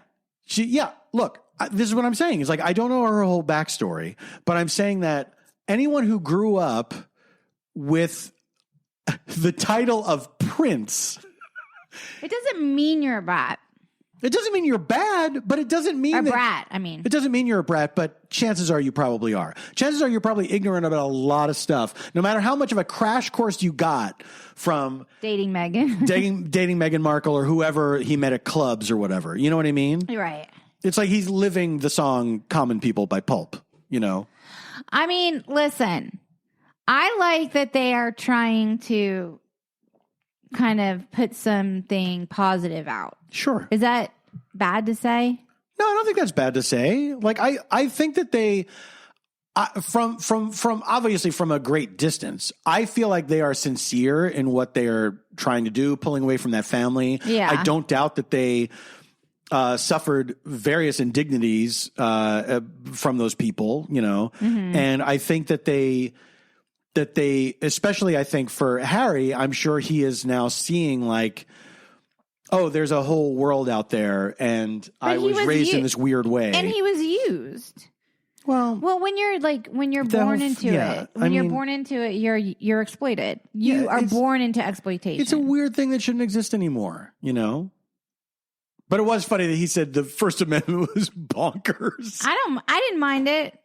Look, this is what I'm saying. It's like, I don't know her whole backstory, but I'm saying that anyone who grew up with the title of prince. It doesn't mean you're a brat. It doesn't mean you're bad, but it doesn't mean It doesn't mean you're a brat, but chances are you probably are. Chances are you're probably ignorant about a lot of stuff. No matter how much of a crash course you got from dating Meghan. dating Meghan Markle or whoever he met at clubs or whatever. You know what I mean? You're right. It's like he's living the song Common People by Pulp, you know? I mean, listen, I like that they are trying to kind of put something positive out. Sure. Is that bad to say? No, I don't think that's bad to say. Like, I think that they, from obviously from a great distance, I feel like they are sincere in what they are trying to do, pulling away from that family. Yeah. I don't doubt that they suffered various indignities from those people, you know, and I think that they, especially I think for Harry, I'm sure he is now seeing like, oh, there's a whole world out there, and I was raised in this weird way. And he was used. Well, when you're born into it, you're born into it, you're exploited. You are born into exploitation. It's a weird thing that shouldn't exist anymore, you know? But it was funny that he said the First Amendment was bonkers. I didn't mind it.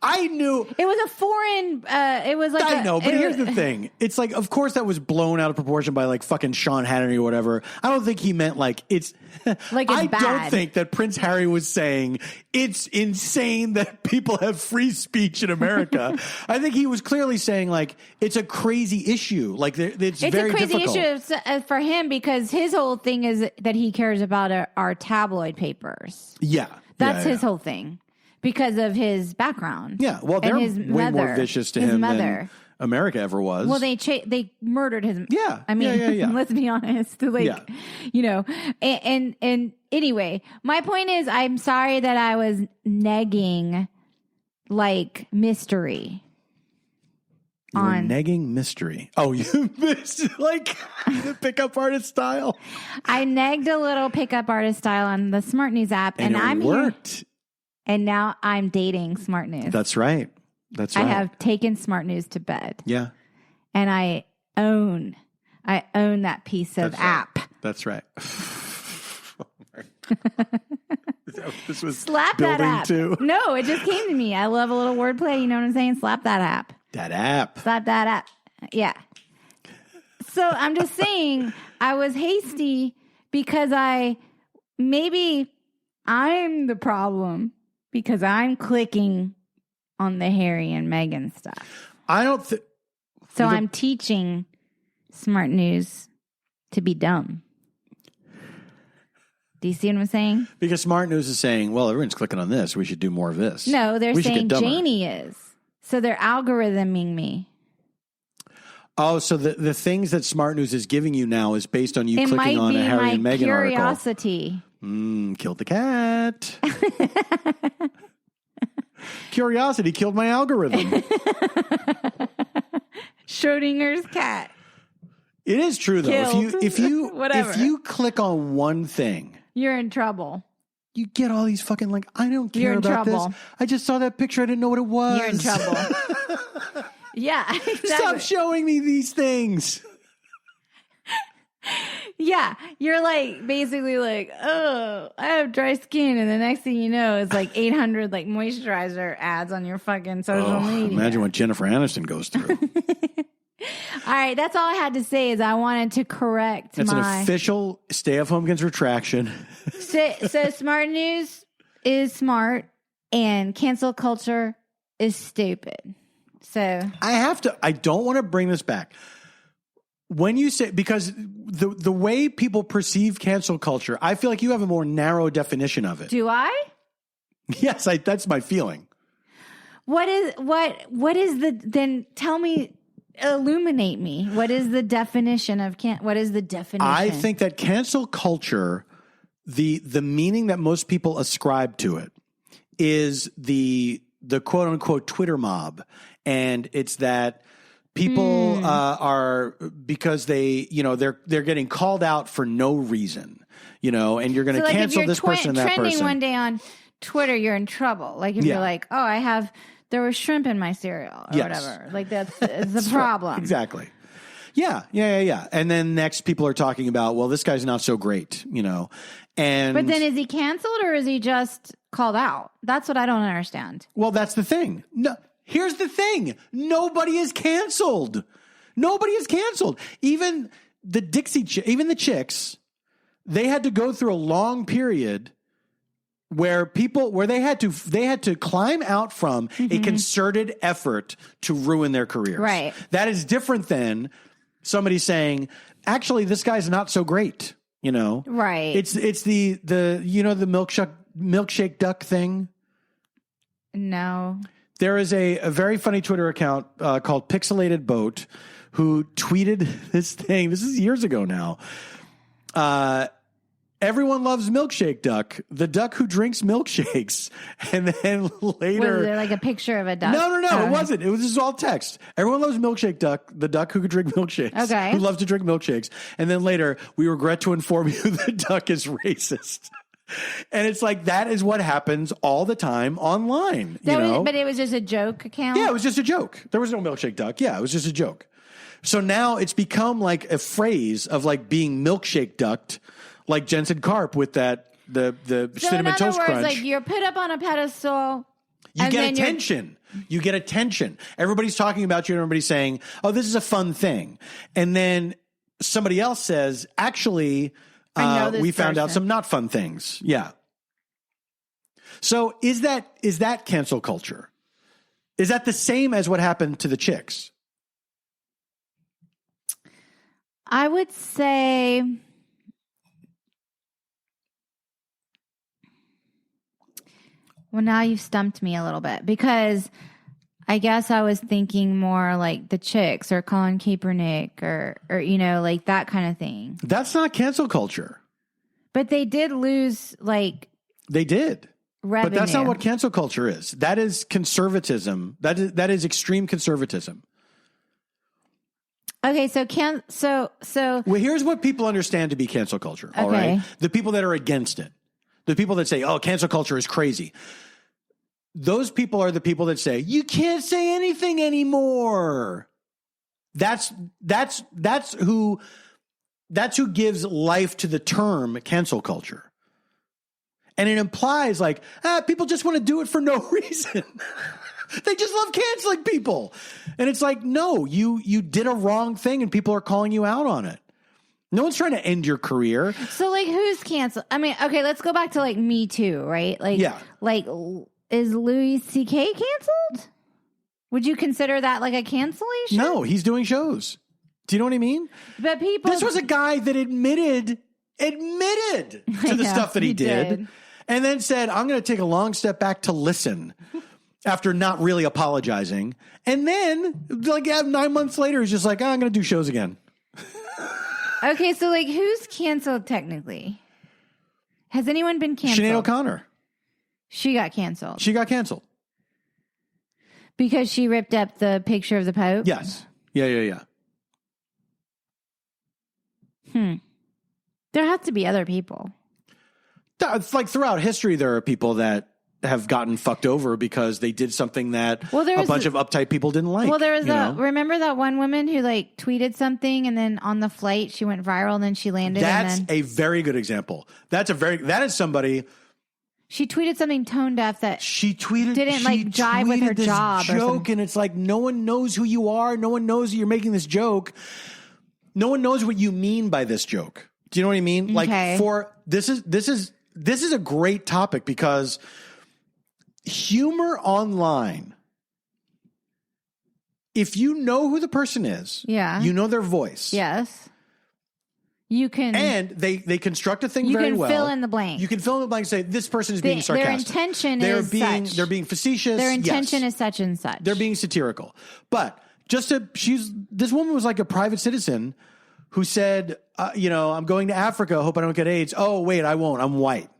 I knew it was a foreign. It was like I know, but here's the thing: it's like, of course, that was blown out of proportion by like fucking Sean Hannity or whatever. I don't think he meant like it's. Like it's I bad. don't think that Prince Harry was saying it's insane that people have free speech in America. I think he was clearly saying like it's a crazy issue. Like it's very a crazy difficult. issue for him because his whole thing is that he cares about our tabloid papers. Yeah, that's his whole thing. Because of his background. Yeah, well, they're way more vicious to him than America ever was. Well, they murdered his. Yeah, I mean, yeah. Let's be honest. Like, you know, and anyway, my point is, I'm sorry that I was negging like mystery. You were negging mystery. Oh, you missed like the pickup artist style. I negged a little pickup artist style on the Smart News app, and it worked. Here. And now I'm dating Smart News. That's right. That's right. I have taken Smart News to bed. Yeah. And I own that piece of app. That's right. This was slap that app. Too. No, it just came to me. I love a little wordplay. You know what I'm saying? Slap that app. That app. Slap that app. Yeah. So I'm just saying I was hasty because maybe I'm the problem. Because I'm clicking on the Harry and Meghan stuff. I don't think... So I'm teaching Smart News to be dumb. Do you see what I'm saying? Because Smart News is saying, well, everyone's clicking on this. We should do more of this. No, they're saying Janie is. So they're algorithming me. Oh, so the things that Smart News is giving you now is based on you clicking on a Harry and Meghan curiosity. article. Killed the cat. Curiosity killed my algorithm. Schrodinger's cat. It is true though. If you click on one thing, you're in trouble. You get all these fucking I don't care about this. I just saw that picture. I didn't know what it was. You're in trouble. Yeah. Exactly. Stop showing me these things. Yeah. You're basically oh, I have dry skin. And the next thing you know is 800 moisturizer ads on your fucking social media. Imagine what Jennifer Aniston goes through. All right. That's all I had to say is I wanted to correct That's an official Stay-At-Homekins retraction. So Smart News is smart and cancel culture is stupid. So I don't want to bring this back. When you say, because the way people perceive cancel culture, I feel like you have a more narrow definition of it. Do I? Yes, that's my feeling. What is then tell me, illuminate me. What is the definition of what is the definition? I think that cancel culture, the meaning that most people ascribe to it is the quote unquote Twitter mob. And it's that people are, because they're getting called out for no reason, and you're going to cancel this person and that person. Trending one day on Twitter, you're in trouble. If you're there was shrimp in my cereal or whatever. That's the problem. Exactly. Yeah. And then next people are talking about, well, this guy's not so great, But then is he canceled or is he just called out? That's what I don't understand. Well, that's the thing. No. Here's the thing. Nobody is canceled. Nobody is canceled. Even the the chicks, they had to go through a long period where they had to climb out from a concerted effort to ruin their careers. Right. That is different than somebody saying, actually, this guy's not so great. Right. It's the milkshake duck thing. No. There is a very funny Twitter account called Pixelated Boat who tweeted this thing. This is years ago now. Everyone loves milkshake duck, the duck who drinks milkshakes. And then later, was there a picture of a duck? No, it wasn't. It was just all text. Everyone loves milkshake duck, the duck who could drink milkshakes. Okay. Who loves to drink milkshakes. And then later, we regret to inform you the duck is racist. And it's that is what happens all the time online. But it was just a joke account? Yeah, it was just a joke. There was no milkshake duck. Yeah, it was just a joke. So now it's become a phrase of being milkshake ducked, like Jensen Karp with the Cinnamon Toast Crunch. In other words, you're put up on a pedestal. You get attention. You get attention. Everybody's talking about you and everybody's saying, oh, this is a fun thing. And then somebody else says, actually, we found out some not fun things. Yeah. So is that cancel culture? Is that the same as what happened to the chicks? I would say well, now you've stumped me a little bit because I guess I was thinking more the chicks or Colin Kaepernick or that kind of thing. That's not cancel culture. But they did lose they did. Revenue. But that's not what cancel culture is. That is conservatism. That is extreme conservatism. Okay, so well, here's what people understand to be cancel culture. All right, the people that are against it, the people that say, "Oh, cancel culture is crazy." Those people are the people that say you can't say anything anymore. That's who gives life to the term cancel culture, and it implies people just want to do it for no reason. They just love canceling people. And it's no, you did a wrong thing and people are calling you out on it. No one's trying to end your career. So who's canceled? I mean, okay, let's go back to Me Too, right? Is Louis C.K. canceled? Would you consider that a cancellation? No, he's doing shows. Do you know what I mean? But people... This was a guy that admitted admitted to the stuff that he did. And then said, I'm going to take a long step back to listen after not really apologizing. And then, like 9 months later, he's just like, I'm going to do shows again. Okay, so like who's canceled technically? Has anyone been canceled? Sinead O'Connor. She got canceled. She got canceled. Because she ripped up the picture of the Pope? Yes. Yeah. There have to be other people. It's like throughout history, there are people that have gotten fucked over because they did something that a bunch of uptight people didn't like. Well, there was remember that one woman who like tweeted something and then on the flight she went viral and then she landed. That's a very good example. That is somebody. She tweeted something tone deaf that didn't like jive with her job. Joke, and it's like no one knows who you are. No one knows that you're making this joke. No one knows what you mean by this joke. Do you know what I mean? Okay. Like this is a great topic because humor online, if you know who the person is, you know their voice. Yes. You can, and they construct a thing very well. You can fill in the blank. You can fill in the blank and say this person is being sarcastic. Their intention is such. They're being facetious. Their intention is such and such. They're being satirical. But this woman was like a private citizen who said, I'm going to Africa. Hope I don't get AIDS. Oh wait, I won't. I'm white.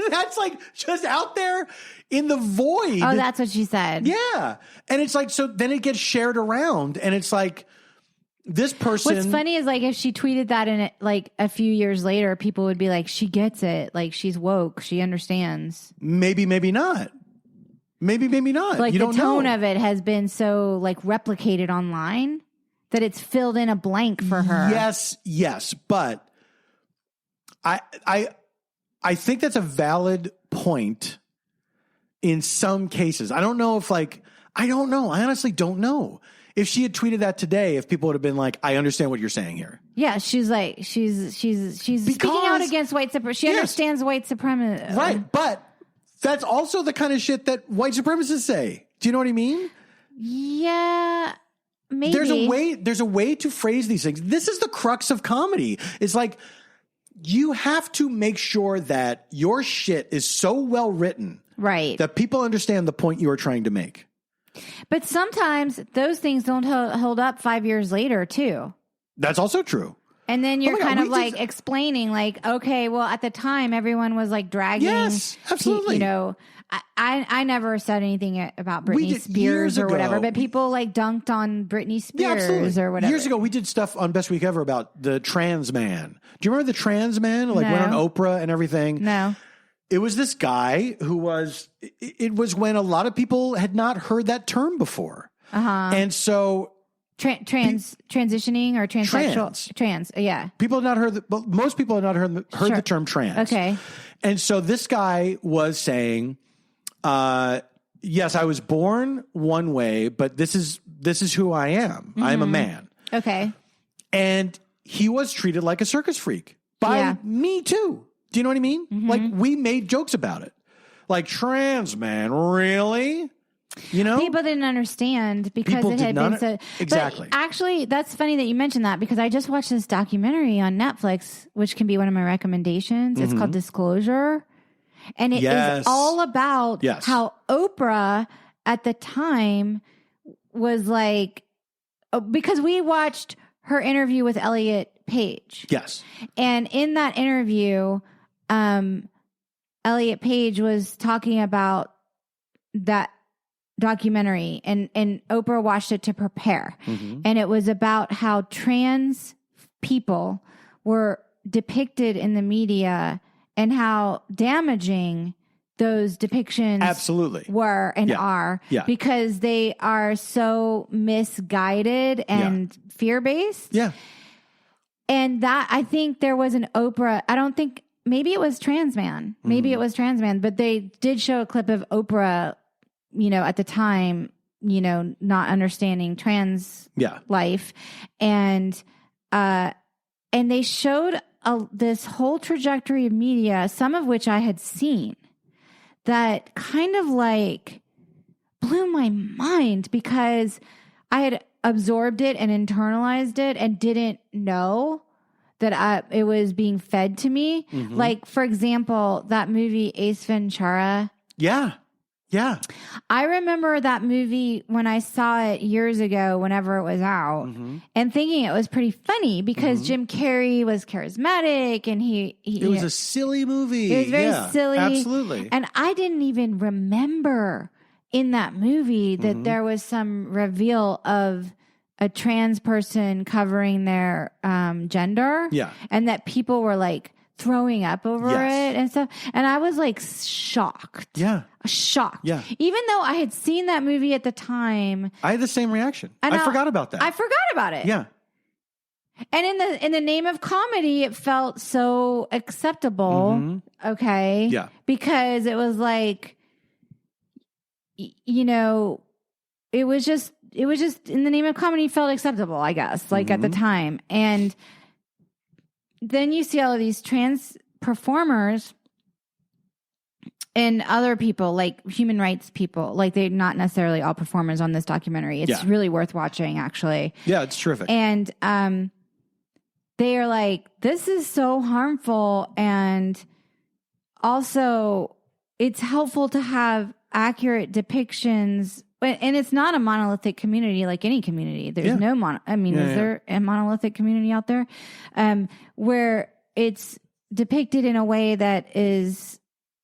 That's like just out there in the void. Oh, that's what she said. Yeah, and it's like so. Then it gets shared around, and it's like. This person. What's funny is like if she tweeted that in like a few years later, people would be like, she gets it. Like she's woke. She understands. Maybe not. Maybe not. Like the tone of it has been so like replicated online that it's filled in a blank for her. Yes. But I think that's a valid point in some cases. I don't know if I honestly don't know. If she had tweeted that today, if people would have been like, I understand what you're saying here. Yeah, she's speaking out against white supremacy. She understands white supremacy. Right, but that's also the kind of shit that white supremacists say. Do you know what I mean? Yeah, maybe. There's a way to phrase these things. This is the crux of comedy. It's like you have to make sure that your shit is so well written. Right. That people understand the point you are trying to make. But sometimes those things don't hold up 5 years later, too. That's also true. And then you're kind of explaining, like, okay, well, at the time, everyone was like dragging. Yes, absolutely. I never said anything about Britney Spears or whatever, but people like dunked on Britney Spears or whatever. Years ago, we did stuff on Best Week Ever about the trans man. Do you remember the trans man? Like went on Oprah and everything? No. It was this guy who it was when a lot of people had not heard that term before. Uh-huh. And so. Transitioning or transsexual? Trans, yeah. People had not most people had not heard the term trans. Okay. And so this guy was saying, yes, I was born one way, but this is who I am. Mm-hmm. I'm a man. Okay. And he was treated like a circus freak by me too. Do you know what I mean? Mm-hmm. Like we made jokes about it. Like trans man, really? You know? People didn't understand because it had been so exactly. But actually, that's funny that you mentioned that because I just watched this documentary on Netflix, which can be one of my recommendations. Mm-hmm. It's called Disclosure. And it is all about how Oprah at the time was like, because we watched her interview with Elliot Page. Yes. And in that interview, Elliot Page was talking about that documentary and Oprah watched it to prepare. Mm-hmm. And it was about how trans people were depicted in the media and how damaging those depictions were and are because they are so misguided and fear-based. Yeah. And that, I think there was an Oprah, I don't think, maybe it was Trans Man. Maybe it was Trans Man, but they did show a clip of Oprah, at the time, not understanding trans life. And they showed this whole trajectory of media, some of which I had seen, that kind of like blew my mind because I had absorbed it and internalized it and didn't know that it was being fed to me. Mm-hmm. Like, for example, that movie Ace Ventura. Yeah. Yeah. I remember that movie when I saw it years ago, whenever it was out, and thinking it was pretty funny because Jim Carrey was charismatic and it was a silly movie. It was very silly. Absolutely. And I didn't even remember in that movie that there was some reveal of a trans person covering their gender. Yeah. And that people were like throwing up over it and stuff. And I was like shocked. Yeah. Shocked. Yeah. Even though I had seen that movie at the time. I had the same reaction. I forgot about that. I forgot about it. Yeah. And in the name of comedy, it felt so acceptable. Okay. Yeah. Because it was like, you know, it was just in the name of comedy felt acceptable, I guess, like at the time. And then you see all of these trans performers and other people, like human rights people, like they're not necessarily all performers on this documentary. It's really worth watching, actually. Yeah, it's terrific. And they are like, this is so harmful. And also, it's helpful to have accurate depictions. And it's not a monolithic community like any community. There's no is there a monolithic community out there where it's depicted in a way that is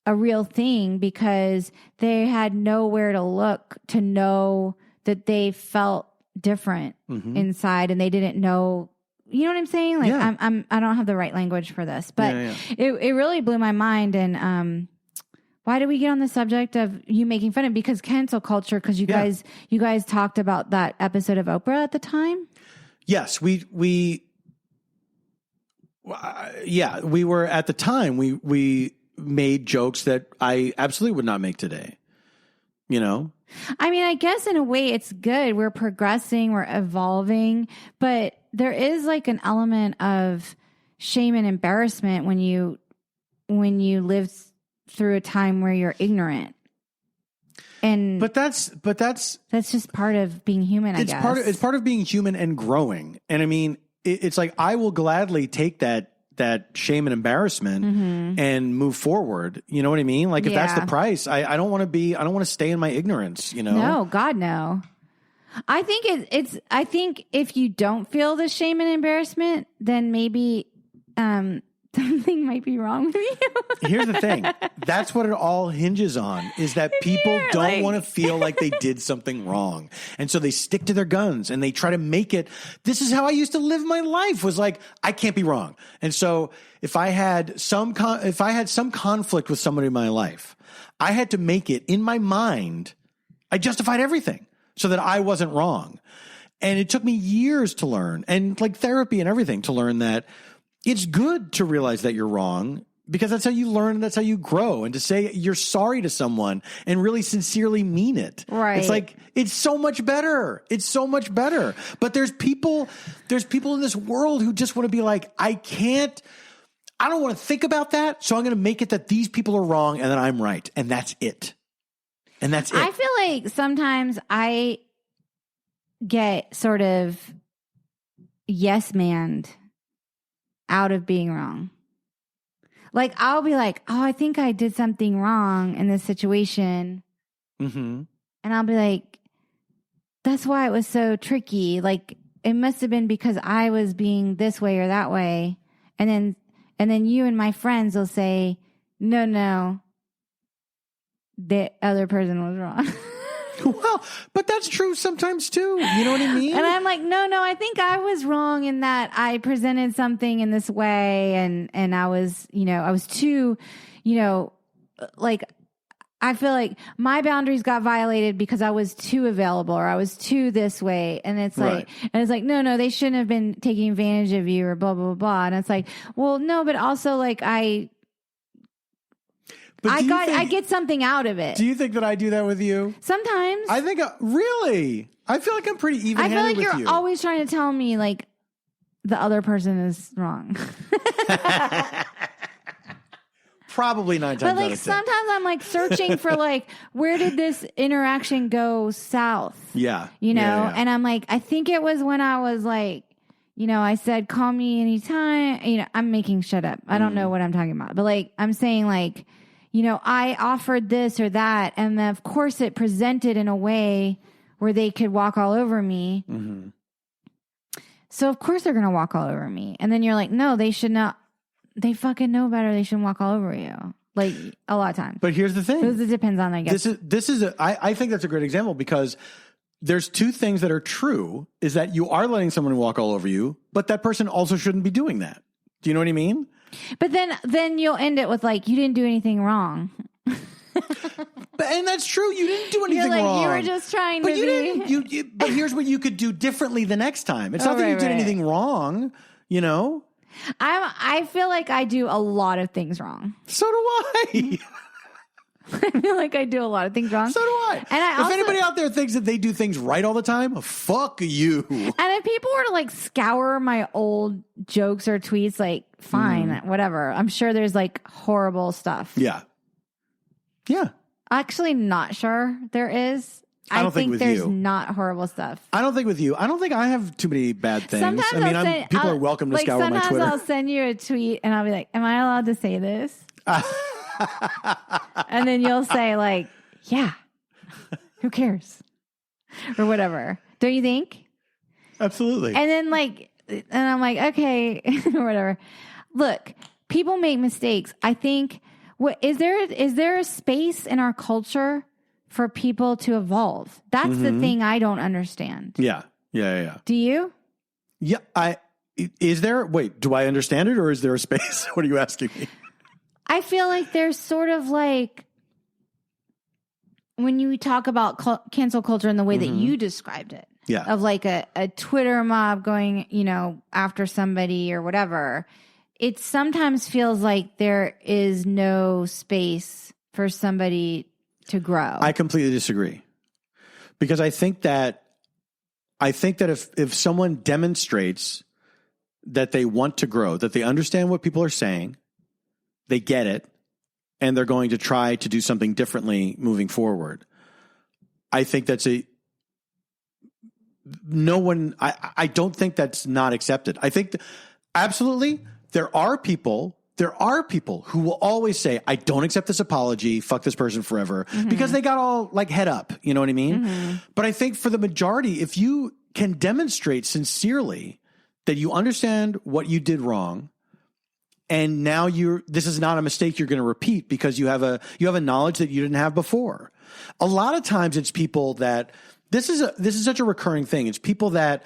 a real thing because they had nowhere to look to know that they felt different inside and they didn't know. You know what I'm saying? Like I don't have the right language for this, but it really blew my mind. And why did we get on the subject of you making fun of? Because cancel culture. Because you guys talked about that episode of Oprah at the time. Yes, we were at the time. We made jokes that I absolutely would not make today. You know. I mean, I guess in a way it's good. We're progressing, we're evolving, but there is like an element of shame and embarrassment when you live through a time where you're ignorant. And but that's just part of being human, I guess. It's part of being human and growing. And I mean, it's like I will gladly take that shame and embarrassment and move forward. You know what I mean? Like if that's the price, I don't want to stay in my ignorance, you know? No, God, no. I think I think if you don't feel the shame and embarrassment, then maybe something might be wrong with you. Here's the thing. That's what it all hinges on, is that people don't want to feel like they did something wrong. And so they stick to their guns and they try to make it. This is how I used to live my life, was like, I can't be wrong. And so if I had some conflict with somebody in my life, I had to make it in my mind. I justified everything so that I wasn't wrong. And it took me years to learn, and like therapy and everything, to learn that it's good to realize that you're wrong, because that's how you learn and that's how you grow. And to say you're sorry to someone and really sincerely mean it. Right. It's like, it's so much better. It's so much better. But there's people in this world who just want to be like, I don't want to think about that. So I'm going to make it that these people are wrong and that I'm right. And that's it. I feel like sometimes I get sort of yes-manned out of being wrong. Like, I'll be like, oh, I think I did something wrong in this situation. And I'll be like, that's why it was so tricky. Like, it must have been because I was being this way or that way. And then you and my friends will say, no, the other person was wrong. Well, but that's true sometimes too. You know what I mean? And I'm like, no, I think I was wrong in that I presented something in this way, and I was too, like, I feel like my boundaries got violated because I was too available or I was too this way. And it's like, no, they shouldn't have been taking advantage of you or blah, blah, blah, blah. And it's like, well, no, but also like I get something out of it. Do you think that I do that with you? Sometimes. I think, really? I feel like I'm pretty even-handed with you. I feel like you're always trying to tell me, like, the other person is wrong. Probably 9 times out of 10. But, like, sometimes I'm, like, searching for, like, where did this interaction go south? Yeah. You know? Yeah. And I'm like, I think it was when I was, like, I said, call me anytime. I'm making shit up. I don't know what I'm talking about. But like, I'm saying like, I offered this or that. And then of course it presented in a way where they could walk all over me. Mm-hmm. So of course they're going to walk all over me. And then you're like, no, they should not. They fucking know better. They shouldn't walk all over you. Like a lot of times. But here's the thing. It depends on, I guess. I think that's a great example because there's two things that are true is that you are letting someone walk all over you, but that person also shouldn't be doing that. Do you know what I mean? But then you'll end it with like, you didn't do anything wrong. And that's true. You didn't do anything wrong. You were just trying to be. But here's what you could do differently the next time. It's not that you did anything wrong, I feel like I do a lot of things wrong. So do I. I feel like I do a lot of things wrong. So do I. And if anybody out there thinks that they do things right all the time, fuck you. And if people were to like scour my old jokes or tweets, like fine, whatever. I'm sure there's like horrible stuff. Yeah. Yeah. Actually, not sure there is. I think there's not horrible stuff. I don't think with you. I don't think I have too many bad things. Sometimes people are welcome to scour my Twitter. Sometimes I'll send you a tweet and I'll be like, am I allowed to say this? And then you'll say like, yeah, who cares? Or whatever. Don't you think? Absolutely. And then and I'm like, okay, or whatever. Look, people make mistakes. I think, is there a space in our culture for people to evolve? That's the thing I don't understand. Yeah. Do you? Yeah. Is there? Wait, do I understand it or is there a space? What are you asking me? I feel like there's sort of like, when you talk about cancel culture in the way that you described it, of like a Twitter mob going, after somebody or whatever, it sometimes feels like there is no space for somebody to grow. I completely disagree. Because I think that if someone demonstrates that they want to grow, that they understand what people are saying, they get it, and they're going to try to do something differently moving forward, I think that's I don't think that's not accepted. I think absolutely there are people who will always say, I don't accept this apology, fuck this person forever, because they got all like head up, you know what I mean? But I think for the majority, if you can demonstrate sincerely that you understand what you did wrong, and now this is not a mistake you're going to repeat because you have a knowledge that you didn't have before. A lot of times it's people that this is such a recurring thing. It's people that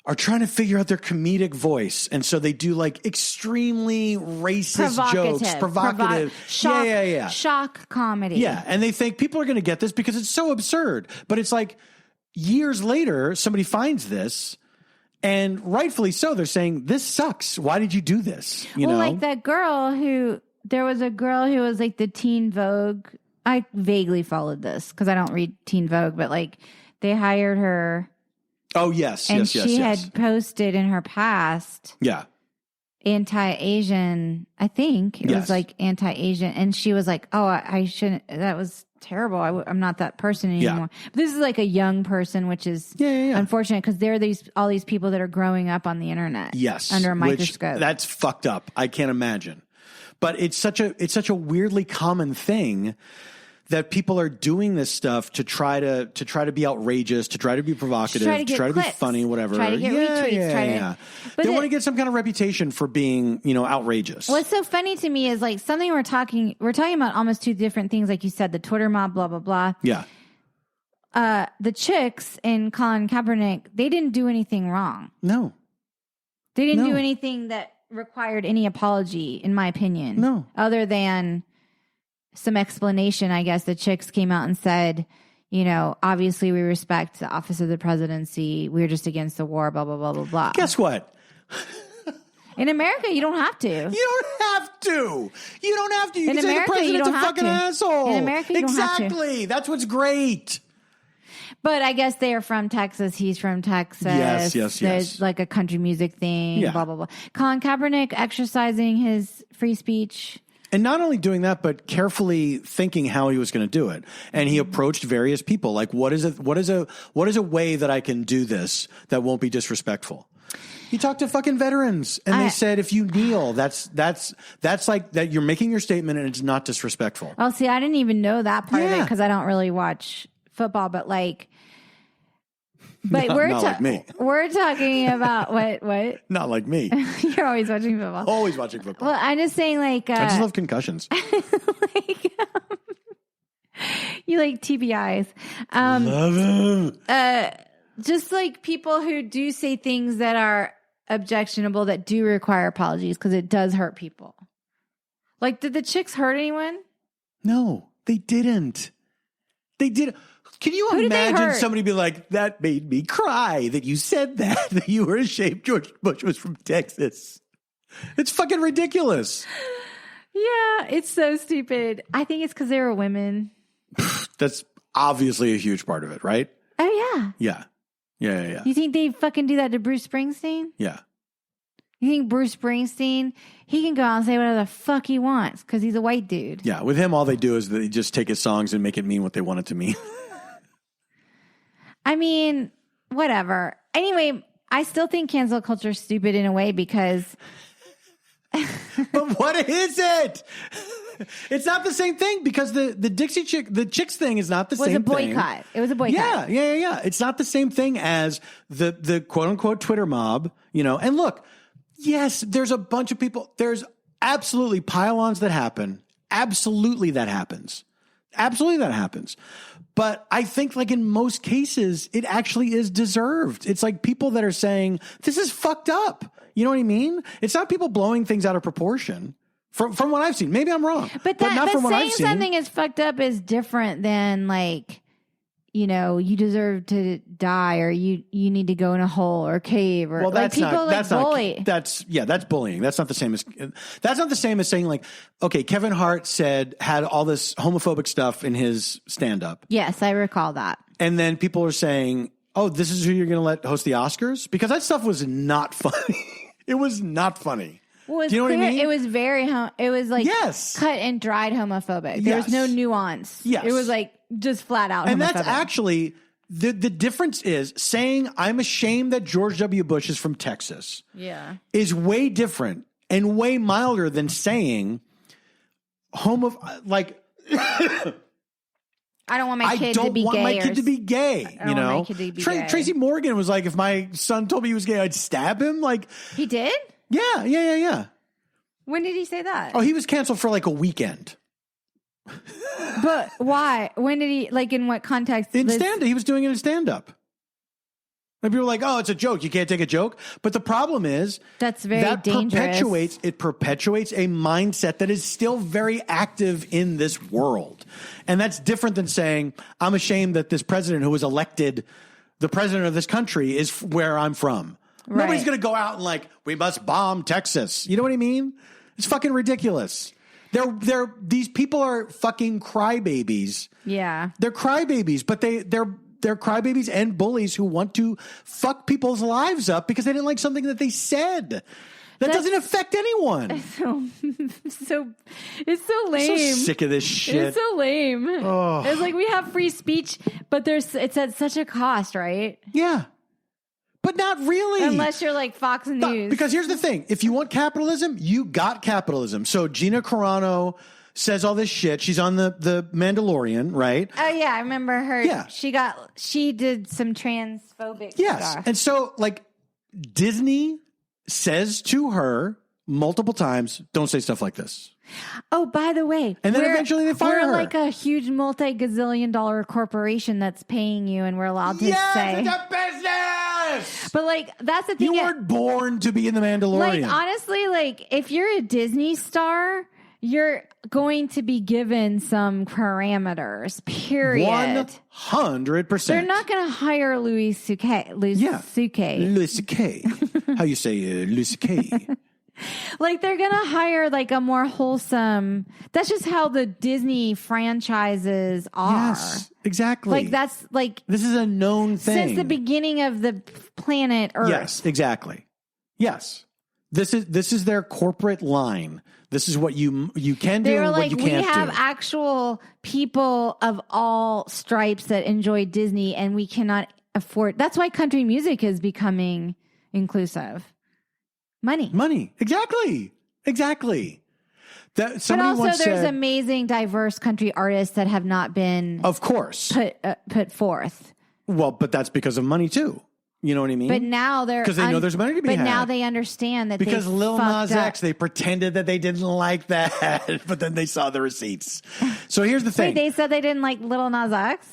are trying to figure out their comedic voice. And so they do like extremely racist jokes, provocative. Shock comedy. Yeah. And they think people are going to get this because it's so absurd. But it's like years later, somebody finds this. And rightfully so, they're saying, this sucks. Why did you do this? Like that girl there was a girl who was like the Teen Vogue. I vaguely followed this because I don't read Teen Vogue, but like they hired her. Oh, yes. And she had posted in her past. Yeah. Anti-Asian, I think. It was like anti-Asian. And she was like, oh, I shouldn't. That was terrible. I'm not that person anymore. Yeah. But this is like a young person, which is unfortunate because there are all these people that are growing up on the internet. Yes. Under a microscope. That's fucked up. I can't imagine. But it's such a weirdly common thing that people are doing this stuff to try to be outrageous, to try to be provocative, to try to be funny, whatever. Try to get retweets. They want to get some kind of reputation for being, outrageous. What's so funny to me is like something we're talking about almost two different things. Like you said, the Twitter mob, blah, blah, blah. Yeah. The chicks in Colin Kaepernick, they didn't do anything wrong. No. They didn't do anything that required any apology, in my opinion. No. Other than some explanation, I guess. The chicks came out and said, obviously we respect the office of the presidency. We're just against the war, blah, blah, blah, blah, blah. Guess what? In America, you don't have to. You don't have to. You can say the president's a fucking asshole. In America, you don't have to. Exactly. That's what's great. But I guess they are from Texas. He's from Texas. Yes. There's like a country music thing, blah, blah, blah. Colin Kaepernick exercising his free speech. And not only doing that, but carefully thinking how he was going to do it. And he approached various people. Like, what is a way that I can do this that won't be disrespectful? He talked to fucking veterans, and they said if you kneel, that's like that. You're making your statement, and it's not disrespectful. Oh, see, I didn't even know that part of it because I don't really watch football. But like, we're like me. We're talking about what? Not like me. You're always watching football. Always watching football. Well, I'm just saying, like, I just love concussions. like, you like TBIs. Love them. Just like people who do say things that are objectionable that do require apologies because it does hurt people. Like, did the chicks hurt anyone? No, they didn't. They did. Can you imagine somebody be like, that made me cry that you said that you were ashamed George Bush was from Texas? It's fucking ridiculous. Yeah, it's so stupid. I think it's because they were women. That's obviously a huge part of it, right? Oh, yeah. Yeah. Yeah. You think they fucking do that to Bruce Springsteen? Yeah. You think Bruce Springsteen, he can go out and say whatever the fuck he wants because he's a white dude. Yeah. With him, all they do is they just take his songs and make it mean what they want it to mean. I mean, whatever. Anyway, I still think cancel culture is stupid in a way because... But what is it? It's not the same thing because the chicks thing is not the same thing. It was a boycott. It was a boycott. Yeah. It's not the same thing as the quote unquote Twitter mob, And look, yes, there's a bunch of people. There's absolutely pile-ons that happen. Absolutely that happens. But I think like in most cases, it actually is deserved. It's like people that are saying, this is fucked up. You know what I mean? It's not people blowing things out of proportion. From what I've seen. Maybe I'm wrong. But not from what I've seen. Saying something is fucked up is different than like, you deserve to die or you need to go in a hole or cave or that's like people that's bully. That's bullying. That's not the same as saying like, okay, Kevin Hart had all this homophobic stuff in his stand-up. Yes, I recall that. And then people are saying, oh, this is who you're going to let host the Oscars? Because that stuff was not funny. It was not funny. Well, do you know what I mean? It was it was like cut and dried homophobic. There was no nuance. Yes. It was like just flat out and homophobic. That's actually the difference is saying I'm ashamed that George W. Bush is from Texas. Yeah. Is way different and way milder than saying I don't want my kid to be gay. I don't want my kid to be gay. I don't want my kid to be gay. Tracy Morgan was like, if my son told me he was gay, I'd stab him. Like he did? Yeah. When did he say that? Oh, he was canceled for like a weekend. But why? When did he? Like in what context? In stand-up. He was doing it in stand-up. And people were like, "Oh, it's a joke. You can't take a joke." But the problem is that's very dangerous. It perpetuates a mindset that is still very active in this world, and that's different than saying, "I'm ashamed that this president who was elected, the president of this country, is where I'm from." Right. Nobody's going to go out and like, "We must bomb Texas." You know what I mean? It's fucking ridiculous. These people are fucking crybabies. Yeah, they're crybabies, but they're crybabies and bullies who want to fuck people's lives up because they didn't like something that they said. That doesn't affect anyone. So it's so lame. I'm so sick of this shit. It's so lame. Oh. It's like we have free speech, but it's at such a cost, right? Yeah. But not really. Unless you're like Fox News. Because here's the thing. If you want capitalism, you got capitalism. So Gina Carano says all this shit. She's on the Mandalorian, right? Oh, yeah. I remember her. Yeah. She did some transphobic stuff. And so like Disney says to her multiple times, don't say stuff like this. Oh, by the way. And then eventually they fire her. We're like a huge multi-gazillion-dollar corporation that's paying you and we're allowed to say. It's a business! But like, that's the thing. You weren't born to be in the Mandalorian. Like, honestly, like, if you're a Disney star, you're going to be given some parameters, period. 100%. They're not going to hire Louis C.K. Louis C.K. How you say Louis C.K.? Like they're going to hire like a more wholesome. That's just how the Disney franchises are. Yes, exactly. Like that's like. This is a known thing. Since the beginning of the planet Earth. Yes, exactly. Yes. This is their corporate line. This is what you can do and what you can't do. We have actual people of all stripes that enjoy Disney and we cannot afford. That's why country music is becoming inclusive? Money. Money. Exactly. That But somebody also once there's said, amazing diverse country artists that have not been of course. put forth. Well, but that's because of money too. You know what I mean? But now they're because they know there's money to be But had. now they understand that because they Lil fucked Nas up. X, they pretended that they didn't like that, but then they saw the receipts. So here's the thing. Wait, they said they didn't like Lil Nas X?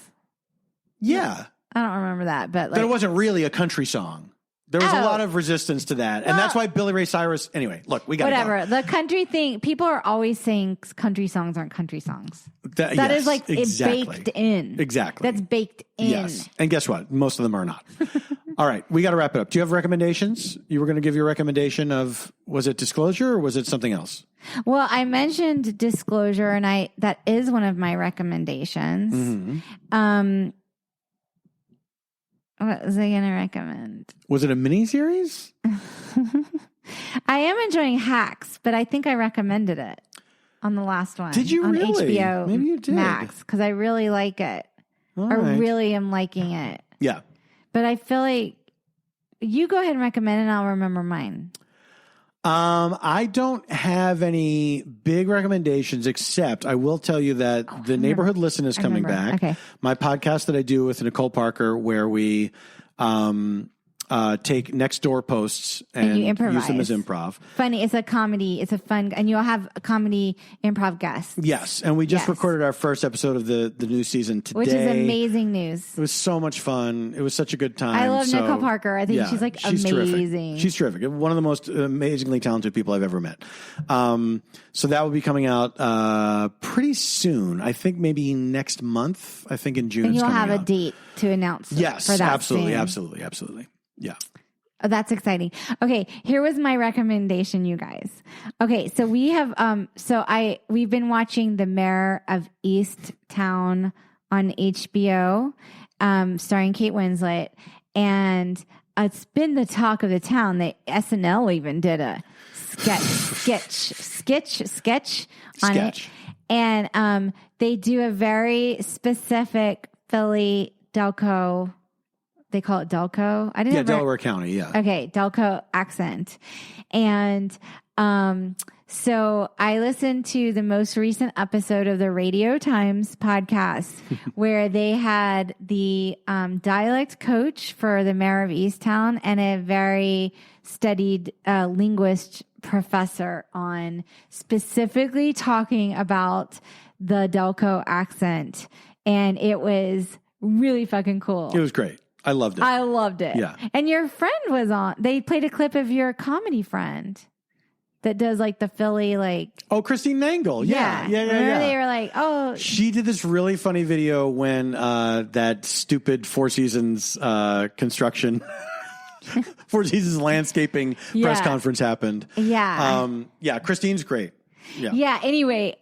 Yeah. I don't remember that, but That it wasn't really a country song. There was a lot of resistance to that. And that's why Billy Ray Cyrus, anyway, look, we got to whatever. The country thing, people are always saying country songs aren't country songs. That yes, is like exactly. it baked in. Exactly. That's baked in. Yes. And guess what? Most of them are not. All right. We got to wrap it up. Do you have recommendations? You were going to give your recommendation of, was it Disclosure or was it something else? Well, I mentioned Disclosure, and that is one of my recommendations. Mm-hmm. What was I going to recommend? Was it a miniseries? I am enjoying Hacks, but I think I recommended it on the last one. Did you on really? HBO Maybe you did. Max, because I really like it. All I right. really am liking it. Yeah. But I feel like you go ahead and recommend it, and I'll remember mine. I don't have any big recommendations, except I will tell you that the Neighborhood Listen is coming back. Okay. My podcast that I do with Nicole Parker, where we take next door posts and you improvise. use them as improv. Funny. It's a comedy. It's a fun, and you'll have a comedy improv guest. Yes. And we just recorded our first episode of the new season today. Which is amazing news. It was so much fun. It was such a good time. I love Nicole Parker. I think she's amazing. Terrific. She's terrific. One of the most amazingly talented people I've ever met. So that will be coming out pretty soon. I think maybe next month. I think in June. And it's you'll have out. a date to announce. Yes, for that absolutely, soon. absolutely. Yeah. Oh, that's exciting. Okay, here was my recommendation, you guys. Okay, so we have we've been watching The Mayor of Easttown on HBO, starring Kate Winslet, and it's been the talk of the town. SNL even did a sketch on it, and they do a very specific Philly Delco. They call it Delco. I didn't. Yeah, Delaware County. Yeah. Okay, Delco accent, and so I listened to the most recent episode of the Radio Times podcast where they had the dialect coach for the mayor of Easttown and a very studied linguist professor on specifically talking about the Delco accent, and it was really fucking cool. It was great. I loved it. Yeah. And your friend was on. They played a clip of your comedy friend that does like the Philly, like. Oh, Christine Nangle. Yeah. Remember they were like, oh. She did this really funny video when that stupid Four Seasons construction, Four Seasons landscaping press conference happened. Yeah. Christine's great. Yeah. Yeah. Anyway,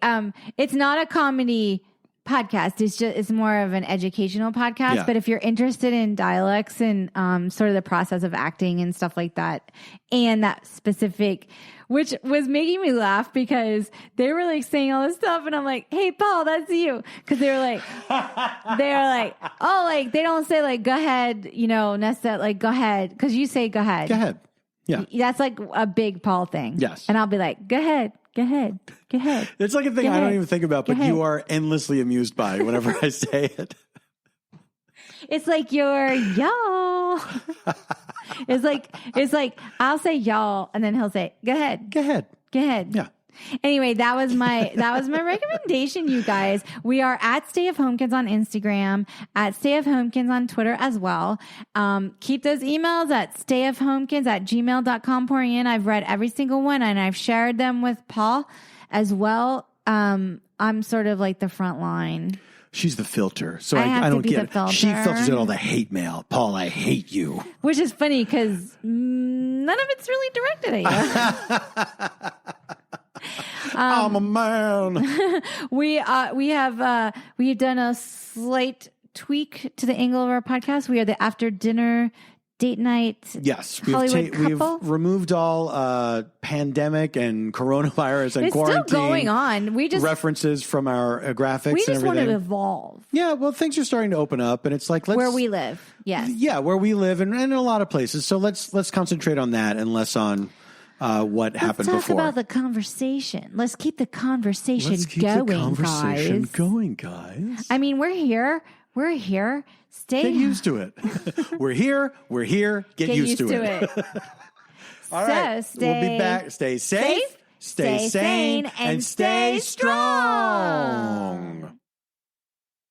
it's not a comedy podcast. It's more of an educational podcast. Yeah. But if you're interested in dialects and sort of the process of acting and stuff like that, and that specific, which was making me laugh because they were like saying all this stuff, and I'm like, "Hey, Paul, that's you," because they were like, "Oh, like they don't say like go ahead, Nesta, like go ahead," because you say go ahead. Go ahead. Yeah. That's like a big Paul thing. Yes. And I'll be like, go ahead. Go ahead. Go ahead. It's like a thing I don't even think about, but you are endlessly amused by whenever I say it. It's like you're y'all. It's like I'll say y'all, and then he'll say, "Go ahead, Go ahead. go ahead." Yeah. Anyway, that was my recommendation, you guys. We are at Stay of Homekins on Instagram, at Stay of Homekins on Twitter as well. Keep those emails at stayofhomekins@gmail.com pouring in. I've read every single one, and I've shared them with Paul as well. I'm sort of like the front line. She's the filter. So I I don't be get the it. She filters out all the hate mail. Paul, I hate you. Which is funny because none of it's really directed at you. I'm a man. We have done a slight tweak to the angle of our podcast. We are the after dinner date night. Yes, Hollywood couple. we've removed all pandemic and coronavirus and It's quarantine still going on. We just references from our graphics. We just and everything. want to evolve. Yeah, well, things are starting to open up, and it's like Where we live. Yes. Yeah, where we live, and in a lot of places. So let's concentrate on that and less on what happened before. Let's talk about the conversation. Let's keep the conversation going, guys. I mean, we're here. We're here. Get used to it. We're here. Get used to it. All right. We'll be back. Stay safe, stay sane, and stay strong.